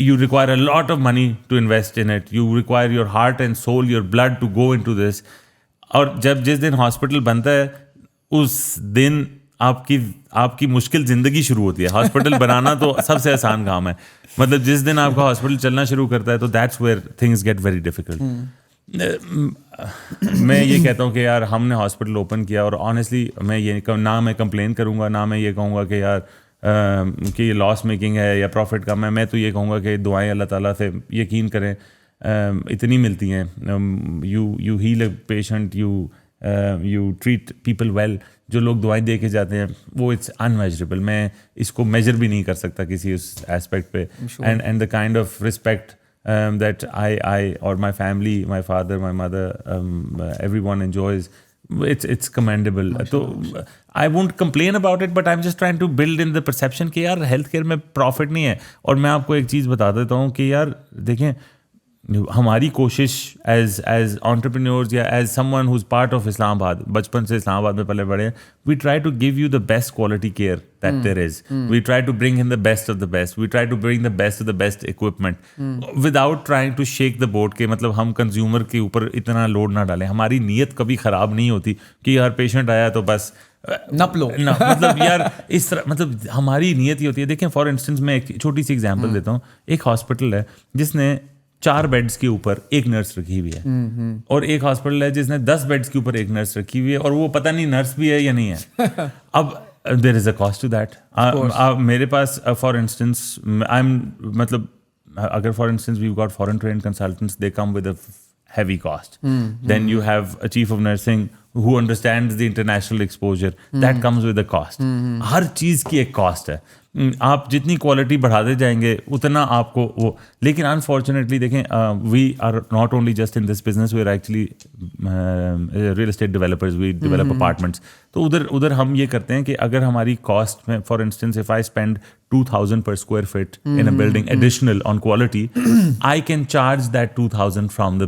you require a lot of money to invest in it. You require your heart and soul, your blood to go into this. और जिस दिन हॉस्पिटल बनता है, उस दिन आपकी मुश्किल जिंदगी शुरू होती है. हॉस्पिटल बनाना तो सबसे आसान काम है. मतलब जिस दिन आपका हॉस्पिटल चलना शुरू करता है, तो that's where things get very difficult. मैं ये कहता हूँ कि यार हमने हॉस्पिटल ओपन किया, और ऑनेस्टली मैं ये ना मैं कंप्लेन करूँगा, ना मैं ये कहूँगा कि यार कि ये लॉस मेकिंग है या प्रॉफिट कम है. मैं तो ये कहूँगा कि दुआएं अल्लाह ताला से यकीन करें, इतनी मिलती हैं. You heal a patient, you treat people well. जो लोग दुआएं दे के जाते हैं वो इट्स अनमेजरेबल. मैं इसको मेजर भी नहीं कर सकता किसी उस एस्पेक्ट पे. And the kind of respect that I or my family, my father, my mother, everyone enjoys, it's commendable. So I won't complain about it, but I'm just trying to build in the perception कि यार health care में profit नहीं है. और मैं आपको एक चीज़ बता देता हूँ कि यार देखें, हमारी कोशिश एज एंटरप्रेन्योर्स या as someone who is part of Islamabad, बचपन से इस्लामाबाद में पले बड़े हैं, we try to give you the best quality care that there is, we try to bring in the best of the best, we try to bring the best of the best equipment without trying to shake the board के, मतलब हम consumer के ऊपर इतना load ना डालें। हमारी नीयत कभी ख़राब नहीं होती कि यार पेशेंट आया तो बस नप लो ना, मतलब यार इस तरह, मतलब हमारी नीयत ही होती है। देखें फॉर इंस्टेंस मैं एक छोटी सी एग्जांपल देता हूँ। एक हॉस्पिटल है जिसने 4 बेड्स के ऊपर एक नर्स रखी हुई है, और एक हॉस्पिटल है जिसने 10 बेड्स के ऊपर एक नर्स रखी हुई है, और वो पता नहीं नर्स भी है या नहीं है। अब there is a cost to that. मेरे पास फॉर इंस्टेंस आई एम, मतलब अगर for instance we got foreign trained consultants, they come with a heavy cost. Then you have a chief of nursing who understands the international exposure. That comes with a cost. हर चीज़ की एक cost है। आप जितनी quality बढ़ाते जाएंगे उतना आपको वो, लेकिन अनफॉर्चुनेटली देखें we are not only just in this business, we are actually real estate developers, we develop apartments. तो उधर हम ये करते हैं कि अगर हमारी कॉस्ट में, for instance if I spend 2000 per square feet in a building additional on quality, I can charge that 2000 from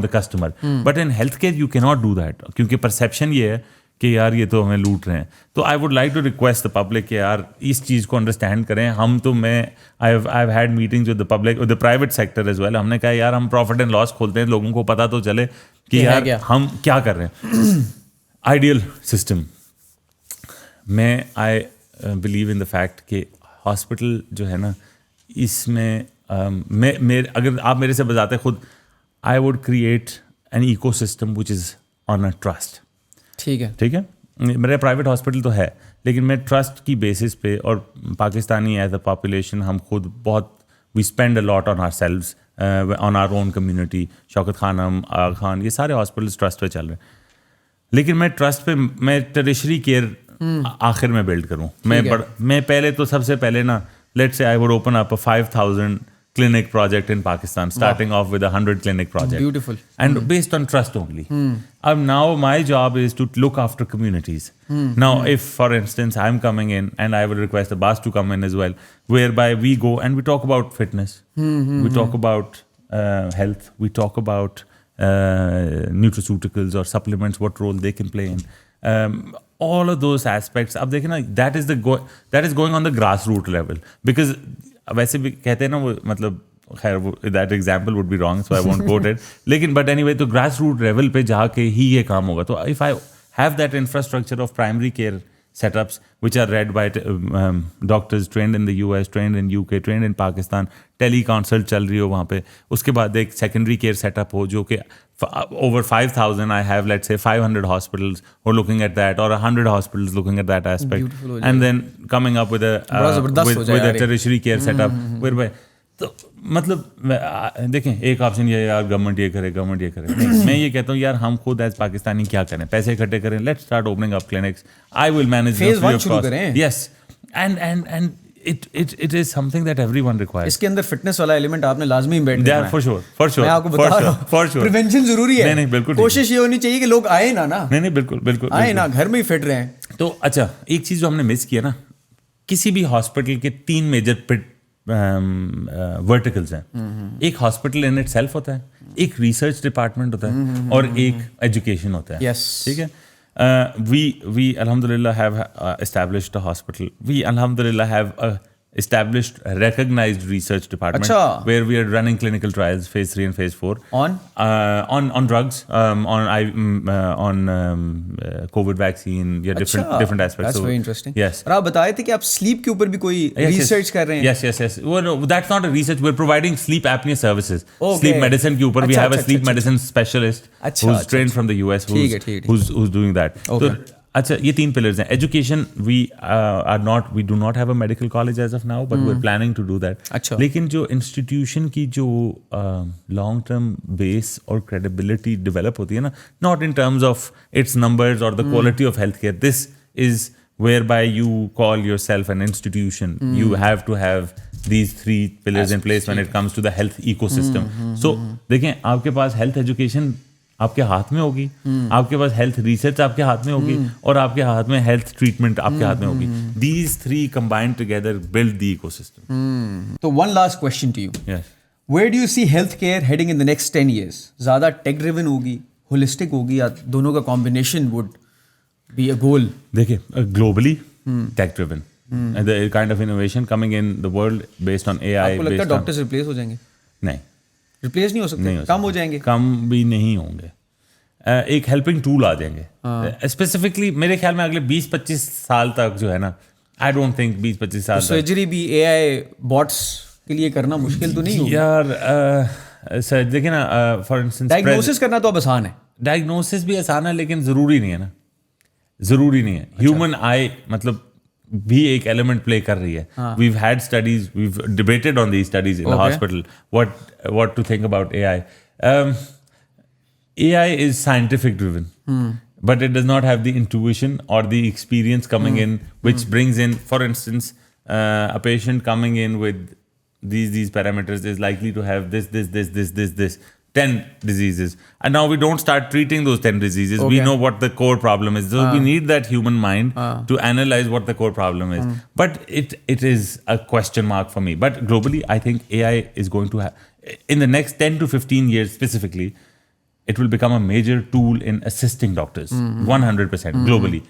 the customer. But in healthcare you cannot do that, क्योंकि perception ये है कि यार ये तो हमें लूट रहे हैं। तो I would like to request the public कि यार इस चीज़ को अंडरस्टैंड करें। हम तो I have had meetings with the public, with the private sector as well. हमने कहा यार हम प्रॉफिट एंड लॉस खोलते हैं, लोगों को पता तो चले कि यार हम क्या कर रहे हैं। आइडियल सिस्टम में I believe in the fact कि हॉस्पिटल जो है ना, इसमें अगर आप मेरे से बताते खुद, I would create an ecosystem which is on a trust. ठीक है, मेरा प्राइवेट हॉस्पिटल तो है, लेकिन मैं ट्रस्ट की बेसिस पे, और पाकिस्तानी एज अ पॉपुलेशन हम खुद बहुत, we spend a lot on ourselves, on our own community. Shaukat Khanum, Aga Khan, ये सारे हॉस्पिटल्स ट्रस्ट पे चल रहे हैं। लेकिन मैं ट्रस्ट पे, मैं टर्शियरी केयर आखिर में बिल्ड करूँ। मैं पहले तो सबसे पहले ना, let's say I would open up a 5000 clinic project in Pakistan, starting off with a 100 clinic project. Beautiful. And based on trust only. Now my job is to look after communities. Now if for instance I'm coming in, and I will request Abbas to come in as well, whereby we go and we talk about fitness, we talk about health, we talk about nutraceuticals or supplements, what role they can play in. All of those aspects. अब देखें ना, that is going on the grassroots level, because वैसे भी कहते हैं ना वो, मतलब खैर वो that example would be wrong, so I won't quote it, लेकिन बट एनीवे तो ग्रास रूट लेवल पे जाके ही ये काम होगा। तो if I have that infrastructure of primary care setups which are read by doctors trained in the US, trained in UK, trained in Pakistan, टेलीकॉन्सल्ट चल रही हो वहाँ पे, उसके बाद एक सेकेंडरी केयर सेटअप हो जो कि over 5,000 I have, let's say 500 hospitals who are looking at that, or 100 hospitals looking at that aspect, and then coming up with a tertiary care setup whereby, तो मतलब देखें एक ऑप्शन ये यार government ये करे, गवर्नमेंट ये करे, नहीं, मैं ये कहता हूँ यार हम खुद एज पाकिस्तानी क्या करें, पैसे इकट्ठे करें, let's start opening up clinics, I will manage phase 1 शुरू करें, yes, and it is something that everyone requires. इसके अंदर फिटनेस वाला एलिमेंट आपने लाजमी इम्बेड करना है, for sure, मैं आपको बता रहा हूँ, for sure, प्रिवेंशन जरूरी है। नहीं बिल्कुल, कोशिश ये होनी चाहिए कि लोग आए ना नहीं बिल्कुल आए ना, घर में ही फिट रहें। तो अच्छा, एक चीज जो हमने मिस किया ना, किसी भी हॉस्पिटल के 3 मेजर वर्टिकल्स हैं। एक हॉस्पिटल इन इटसेल्फ होता है, एक रिसर्च डिपार्टमेंट होता है, और एक एजुकेशन होता है। ठीक है, we alhamdulillah have established a hospital. We alhamdulillah have established a recognized research department where we are running clinical trials, phase 3 and phase 4 on drugs, on COVID vaccine, different aspects. That's very interesting. Yes. और आप बताए थे कि आप sleep के ऊपर भी कोई research कर रहे हैं। Yes. Well, no, that's not a research. We're providing sleep apnea services. Sleep medicine के ऊपर we have a sleep medicine specialist who's trained from the US, who's doing that. Okay. अच्छा, ये 3 pillars हैं। Education, we do not have a medical college as of now, but we're planning to do that. अच्छा। लेकिन जो institution की जो long term base और credibility develop होती है ना, not in terms of its numbers or the quality of healthcare, this is whereby you call yourself an institution. You have to have these 3 pillars in place when it comes to the health ecosystem. So देखें, आपके पास health education आपके हाथ में होगी, आपके पास health research आपके हाथ में होगी, और आपके हाथ में हेल्थ ट्रीटमेंट आपके हाथ में होगी। These 3 combined together build the ecosystem. तो one last question to you. Yes. Where do you see healthcare heading in the next 10 years? ज़्यादा टेक ड्रिवन होगी, होलिस्टिक होगी, या दोनों का combination would be a goal? देखिए globally tech driven, the kind of innovation coming in the world based on AI. आपको लगता है डॉक्टर्स रिप्लेस हो जाएंगे? नहीं, रिप्लेस नहीं हो सकते, कम हो जाएंगे? कम भी नहीं होंगे, एक हेल्पिंग टूल आ जाएंगे। स्पेसिफिकली मेरे ख्याल में अगले 20-25 साल तक जो है ना, आई डोंट थिंक 20-25 साल सर्जरी भी AI बॉट्स के लिए करना मुश्किल तो नहीं होगी यार। सर देखिए ना, फॉर इंस्टेंस डायग्नोसिस करना तो अब आसान है, डायग्नोसिस भी आसान है, लेकिन ज़रूरी नहीं है ना, ज़रूरी नहीं है। ह्यूमन आई मतलब भी एक एलिमेंट प्ले कर रही है। We've had studies, we've debated on the studies in the hospital what to think about AI. AI is scientific driven, but it does not have the intuition or the experience coming in, which brings in, for instance, a patient coming in with these parameters is likely to have this 10 diseases, and now we don't start treating those 10 diseases. We know what the core problem is, so we need that human mind to analyze what the core problem is. But it is a question mark for me. But globally, I think AI is going to have, in the next 10 to 15 years specifically, it will become a major tool in assisting doctors, 100% globally.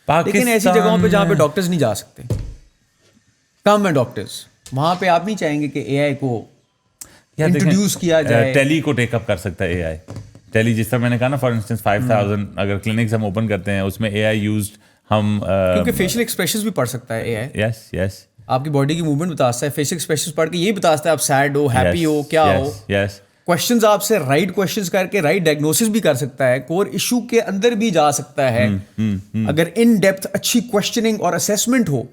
लेकिन ऐसी जगहों पे जहाँ पे doctors नहीं जा सकते, कम है डॉक्टर्स, वहाँ पे आप नहीं चाहेंगे कि AI को इंट्रोड्यूस किया जाए? टेली को टेकअप कर सकता है AI। टेली, जिस तरह मैंने कहा ना, फॉर इंस्टेंस 5000 अगर क्लिनिक्स हम ओपन करते हैं, उसमें AI यूज्ड हम, क्योंकि फेशियल एक्सप्रेशंस भी पढ़ सकता है AI। यस, आपकी बॉडी की मूवमेंट बताता है, फेशियल एक्सप्रेशंस पढ़ के यही बताता है आप सैड हो, हैप्पी हो, क्या हो। यस, क्वेश्चंस आपसे राइट क्वेश्चंस करके राइट डायग्नोसिस भी कर सकता है, कोर इशू के अंदर भी जा सकता है। अगर इन डेप्थ अच्छी क्वेश्चनिंग और असेसमेंट हो,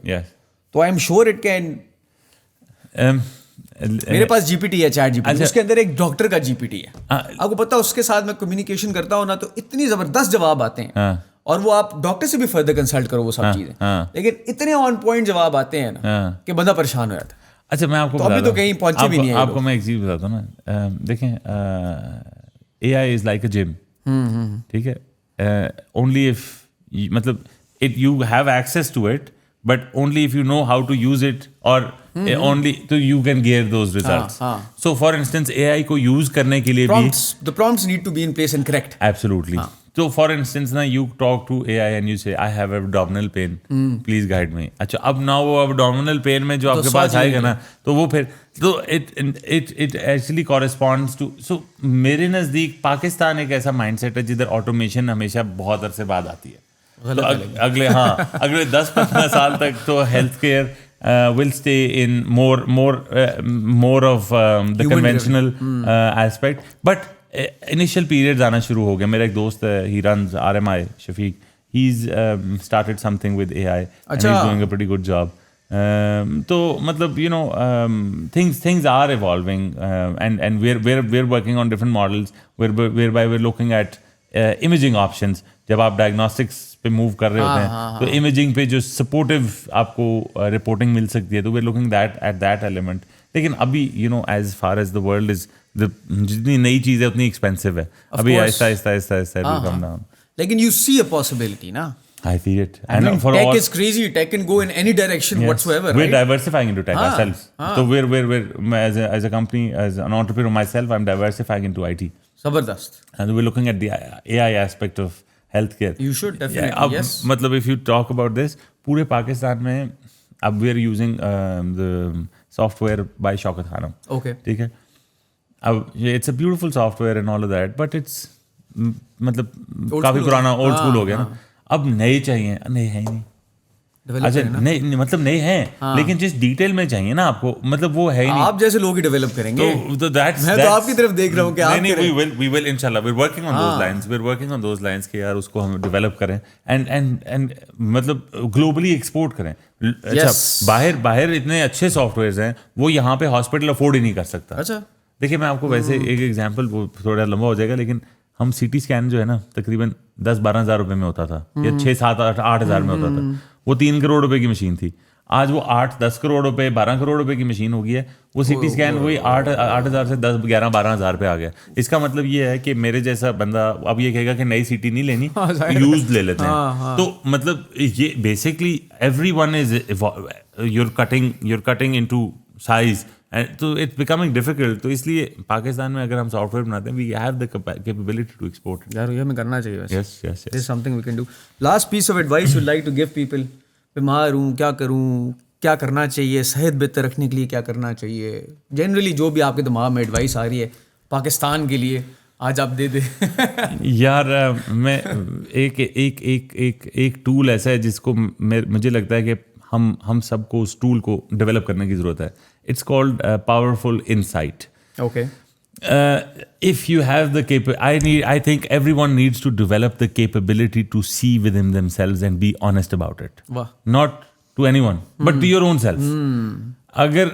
तो I am sure it can. मेरे पास GPT है, चैट GPT, उसके अंदर एक डॉक्टर का GPT है। आपको पता है, उसके साथ मैं कम्युनिकेशन करता हूँ ना, तो इतनी जबरदस्त जवाब आते हैं, और वो आप डॉक्टर से भी फर्दर कंसल्ट करो वो सब चीजें, लेकिन इतने ऑन पॉइंट जवाब आते हैं ना कि बंदा परेशान हो जाता है। अच्छा, मैं आपको अभी तो कहीं पहुंचे भी नहीं है आपको मैं एक चीज बताता हूँ ना, देखें, AI is like a gym, ठीक है? ओनली इफ मतलब it you have access to it, but only if you know how to use it, or only so you can get those results. So for instance, AI को use करने के लिए the prompts need to be in place and correct. Absolutely. So for instance ना, you talk to AI and you say I have abdominal pain, please guide me. अच्छा, अब ना वो abdominal pain में जो आपके पास आएगा ना, तो वो फिर तो it actually corresponds to, so मेरे नज़दीक पाकिस्तान एक ऐसा mindset है जिधर automation हमेशा बहुत अरसे बाद आती है। तो अगले 10-15 साल तक तो health care will stay in more of the conventional aspect, but initial periods आना शुरू हो गया। मेरा एक दोस्त है, he runs RMI, Shafiq, he started something with AI and he's doing a pretty good job. तो मतलब you know, things are evolving, and we're working on different models whereby we're looking at imaging options. जब आप diagnostics पे move कर रहे होते हैं, तो इमेजिंग पे जो सपोर्टिव आपको रिपोर्टिंग मिल सकती है, तो we are looking that element. लेकिन अभी you know, as far as the world is, जितनी नई चीज़ है उतनी एक्सपेंसिव है, अभी आहिस्ता कम डाउन। लेकिन यू सी अ पॉसिबिलिटी ना? I see it. I mean, tech is crazy. Tech can go in any direction whatsoever. We're diversifying into tech ourselves. So we're as a company, as an entrepreneur myself, I'm diversifying into IT. Zabardast. And we're looking at the AI aspect of healthcare. You should definitely. Yes. मतलब if you talk about this, पूरे पाकिस्तान में अब we're using the software by Shaukat Khanum. Okay. ठीक है? अब it's a beautiful software and all of that, but it's मतलब काफी पुराना old school हो गया ना। अब नए चाहिए, नए हैं ही नहीं। अच्छा, नहीं मतलब नए हैं, लेकिन जिस डिटेल में चाहिए ना आपको, मतलब वो है ही नहीं। आप जैसे लोग ही डेवलप करेंगे, तो that's मैं तो आपकी तरफ देख रहा हूँ कि आप नहीं, we will इंशाल्लाह, we're working on those lines कि यार उसको हम डेवलप करें and मतलब ग्लोबली एक्सपोर्ट करें। अच्छा, बाहर इतने अच्छे सॉफ्टवेयर हैं, वो यहाँ पे हॉस्पिटल अफोर्ड ही नहीं कर सकता। अच्छा, देखिए मैं आपको वैसे एक एग्जाम्पल, वो थोड़ा लंबा हो जाएगा, लेकिन हम CT स्कैन जो है ना, तकरीबन 10-12 हज़ार रुपए में होता था, या 6-7-8 हज़ार में होता था। वो 3 करोड़ रुपए की मशीन थी। आज वो 8-10 करोड़ रुपए, 12 करोड़ रुपए की मशीन हो गई है। वो CT स्कैन वही 8 हज़ार से 10-11-12 हज़ार पे आ गया। इसका मतलब ये है कि मेरे जैसा बंदा अब ये कहेगा कि नई CT नहीं लेनी, यूज ले लेते हैं। तो मतलब ये basically everyone is, you're cutting into size, तो इट्स बिकमिंग डिफिकल्ट. तो इसलिए पाकिस्तान में अगर हम सॉफ्टवेयर बनाते हैं, we have the capability to export. यार ये हमें करना चाहिए वैसे. Yes yes This is something we can do. Last piece of advice you'd like to give people. बीमार हूँ, क्या करूँ, क्या करना चाहिए, सेहत बेहतर रखने के लिए क्या करना चाहिए, जनरली जो भी आपके दिमाग में एडवाइस आ रही है पाकिस्तान के लिए, आज आप दे दे. यार मैं एक टूल ऐसा है जिसको मुझे लगता है कि हम सबको उस टूल को डेवलप करने की ज़रूरत है. It's called powerful insight. Okay. If you have the I think everyone needs to develop the capability to see within themselves and be honest about it. वाह. Not to anyone, but to your own self. अगर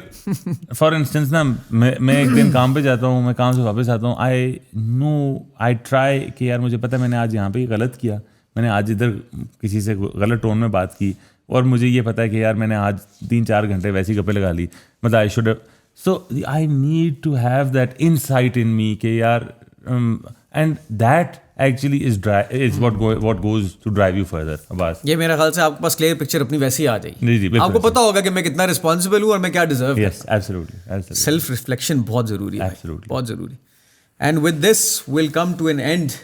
for instance ना मैं एक दिन काम पे जाता हूँ, मैं काम से वापस आता हूँ, आई ट्राई कि यार मुझे पता है मैंने आज यहाँ पे गलत किया, मैंने आज इधर किसी से गलत टोन में बात की, और मुझे ये पता है कि यार मैंने आज 3-4 घंटे वैसी गप्पे लगा ली, मतलब I should. So I need to have that insight in me कि यार and that actually is what goes to drive you further. Abbas, ये मेरा ख्याल से आपके पास क्लियर पिक्चर अपनी वैसी आ जाएगी. जी बिल्कुल. आपको पता होगा कि मैं कितना रिस्पॉन्सिबल हूँ और मैं क्या deserve. Yes, absolutely. Self reflection बहुत ज़रूरी है. Absolutely. बहुत ज़रूरी. And with this we'll come to an end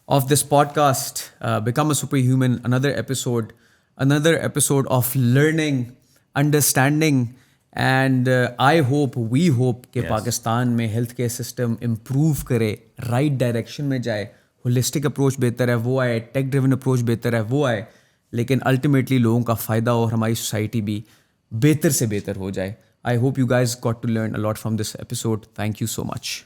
of this podcast, Become a Superhuman, another episode of learning, understanding. And I hope we hope कि पाकिस्तान में हेल्थ केयर सिस्टम इम्प्रूव करे, right direction में जाए, holistic approach बेहतर है वो आए, take driven approach बेहतर है वो आए, लेकिन अल्टीमेटली लोगों का फ़ायदा और हमारी सोसाइटी भी बेहतर से बेहतर हो जाए. I hope you guys got to learn a lot from this episode. Thank you so much.